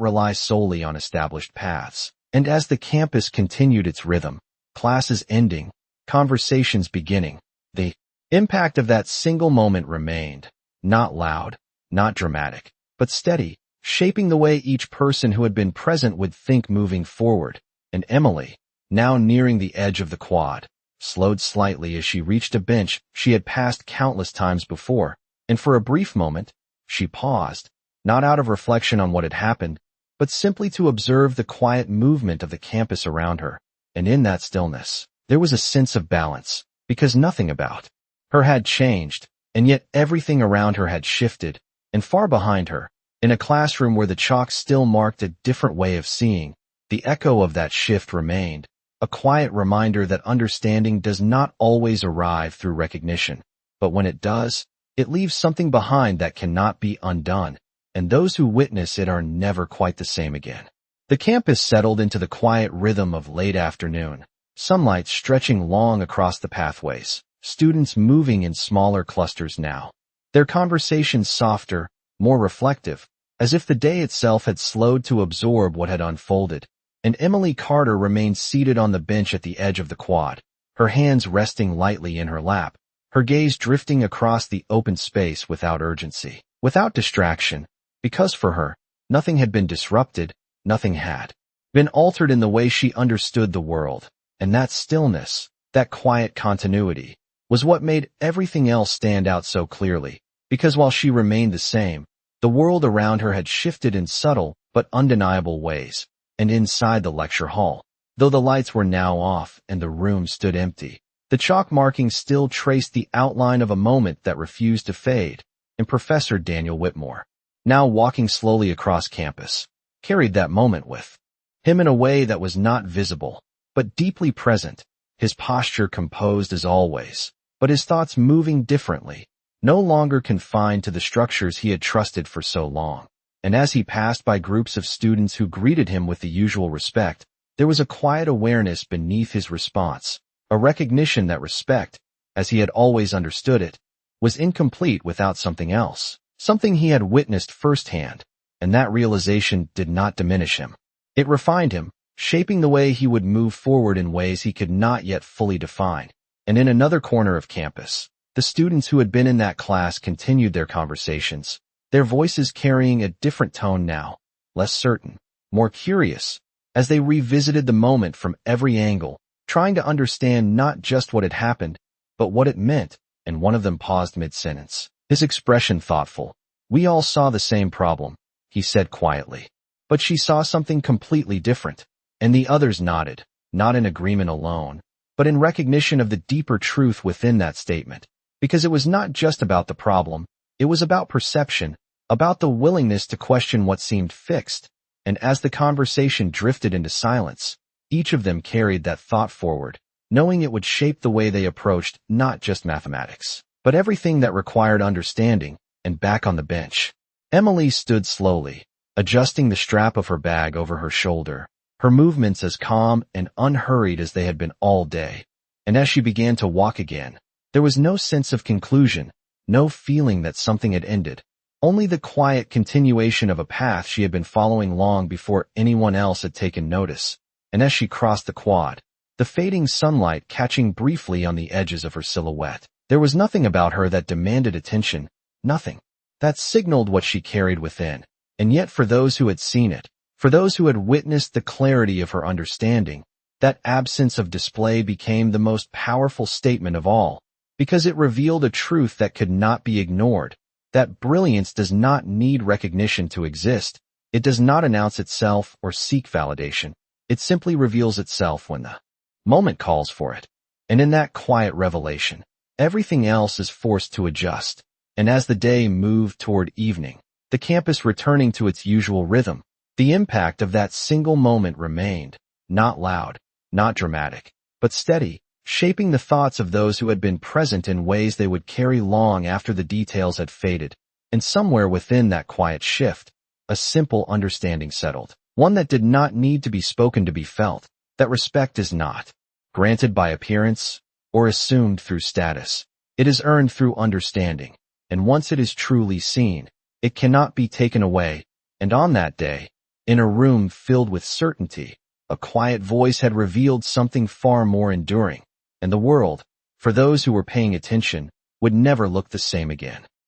rely solely on established paths. And as the campus continued its rhythm, classes ending, conversations beginning, the impact of that single moment remained, not loud, not dramatic, but steady, shaping the way each person who had been present would think moving forward. And Emily, now nearing the edge of the quad, slowed slightly as she reached a bench she had passed countless times before, and for a brief moment, she paused, not out of reflection on what had happened, but simply to observe the quiet movement of the campus around her. And in that stillness, there was a sense of balance, because nothing about her had changed, and yet everything around her had shifted, and far behind her, in a classroom where the chalk still marked a different way of seeing, the echo of that shift remained, a quiet reminder that understanding does not always arrive through recognition, but when it does, it leaves something behind that cannot be undone, and those who witness it are never quite the same again. The campus settled into the quiet rhythm of late afternoon, sunlight stretching long across the pathways, students moving in smaller clusters now, their conversations softer, more reflective, as if the day itself had slowed to absorb what had unfolded. And Emily Carter remained seated on the bench at the edge of the quad, her hands resting lightly in her lap, her gaze drifting across the open space without urgency, without distraction, because for her, nothing had been disrupted, nothing had been altered in the way she understood the world, and that stillness, that quiet continuity, was what made everything else stand out so clearly, because while she remained the same, the world around her had shifted in subtle but undeniable ways. And inside the lecture hall, though the lights were now off and the room stood empty, the chalk markings still traced the outline of a moment that refused to fade, and Professor Daniel Whitmore, now walking slowly across campus, carried that moment with him in a way that was not visible, but deeply present, his posture composed as always, but his thoughts moving differently, no longer confined to the structures he had trusted for so long. And as he passed by groups of students who greeted him with the usual respect, there was a quiet awareness beneath his response, a recognition that respect, as he had always understood it, was incomplete without something else, something he had witnessed firsthand, and that realization did not diminish him. It refined him, shaping the way he would move forward in ways he could not yet fully define. And in another corner of campus, the students who had been in that class continued their conversations, their voices carrying a different tone now, less certain, more curious, as they revisited the moment from every angle, trying to understand not just what had happened, but what it meant. And one of them paused mid-sentence, his expression thoughtful. "We all saw the same problem," he said quietly. "But she saw something completely different." And the others nodded, not in agreement alone, but in recognition of the deeper truth within that statement, because it was not just about the problem. It was about perception, about the willingness to question what seemed fixed, and as the conversation drifted into silence, each of them carried that thought forward, knowing it would shape the way they approached not just mathematics, but everything that required understanding. And back on the bench, Emily stood slowly, adjusting the strap of her bag over her shoulder, her movements as calm and unhurried as they had been all day. And as she began to walk again, there was no sense of conclusion, no feeling that something had ended, only the quiet continuation of a path she had been following long before anyone else had taken notice. And as she crossed the quad, the fading sunlight catching briefly on the edges of her silhouette, there was nothing about her that demanded attention, nothing that signaled what she carried within. And yet for those who had seen it, for those who had witnessed the clarity of her understanding, that absence of display became the most powerful statement of all, because it revealed a truth that could not be ignored, that brilliance does not need recognition to exist. It does not announce itself or seek validation. It simply reveals itself when the moment calls for it. And in that quiet revelation, everything else is forced to adjust. And as the day moved toward evening, the campus returning to its usual rhythm, the impact of that single moment remained, not loud, not dramatic, but steady, shaping the thoughts of those who had been present in ways they would carry long after the details had faded. And somewhere within that quiet shift, a simple understanding settled, one that did not need to be spoken to be felt, that respect is not granted by appearance or assumed through status. It is earned through understanding, and once it is truly seen, it cannot be taken away. And on that day, in a room filled with certainty, a quiet voice had revealed something far more enduring, and the world, for those who were paying attention, would never look the same again.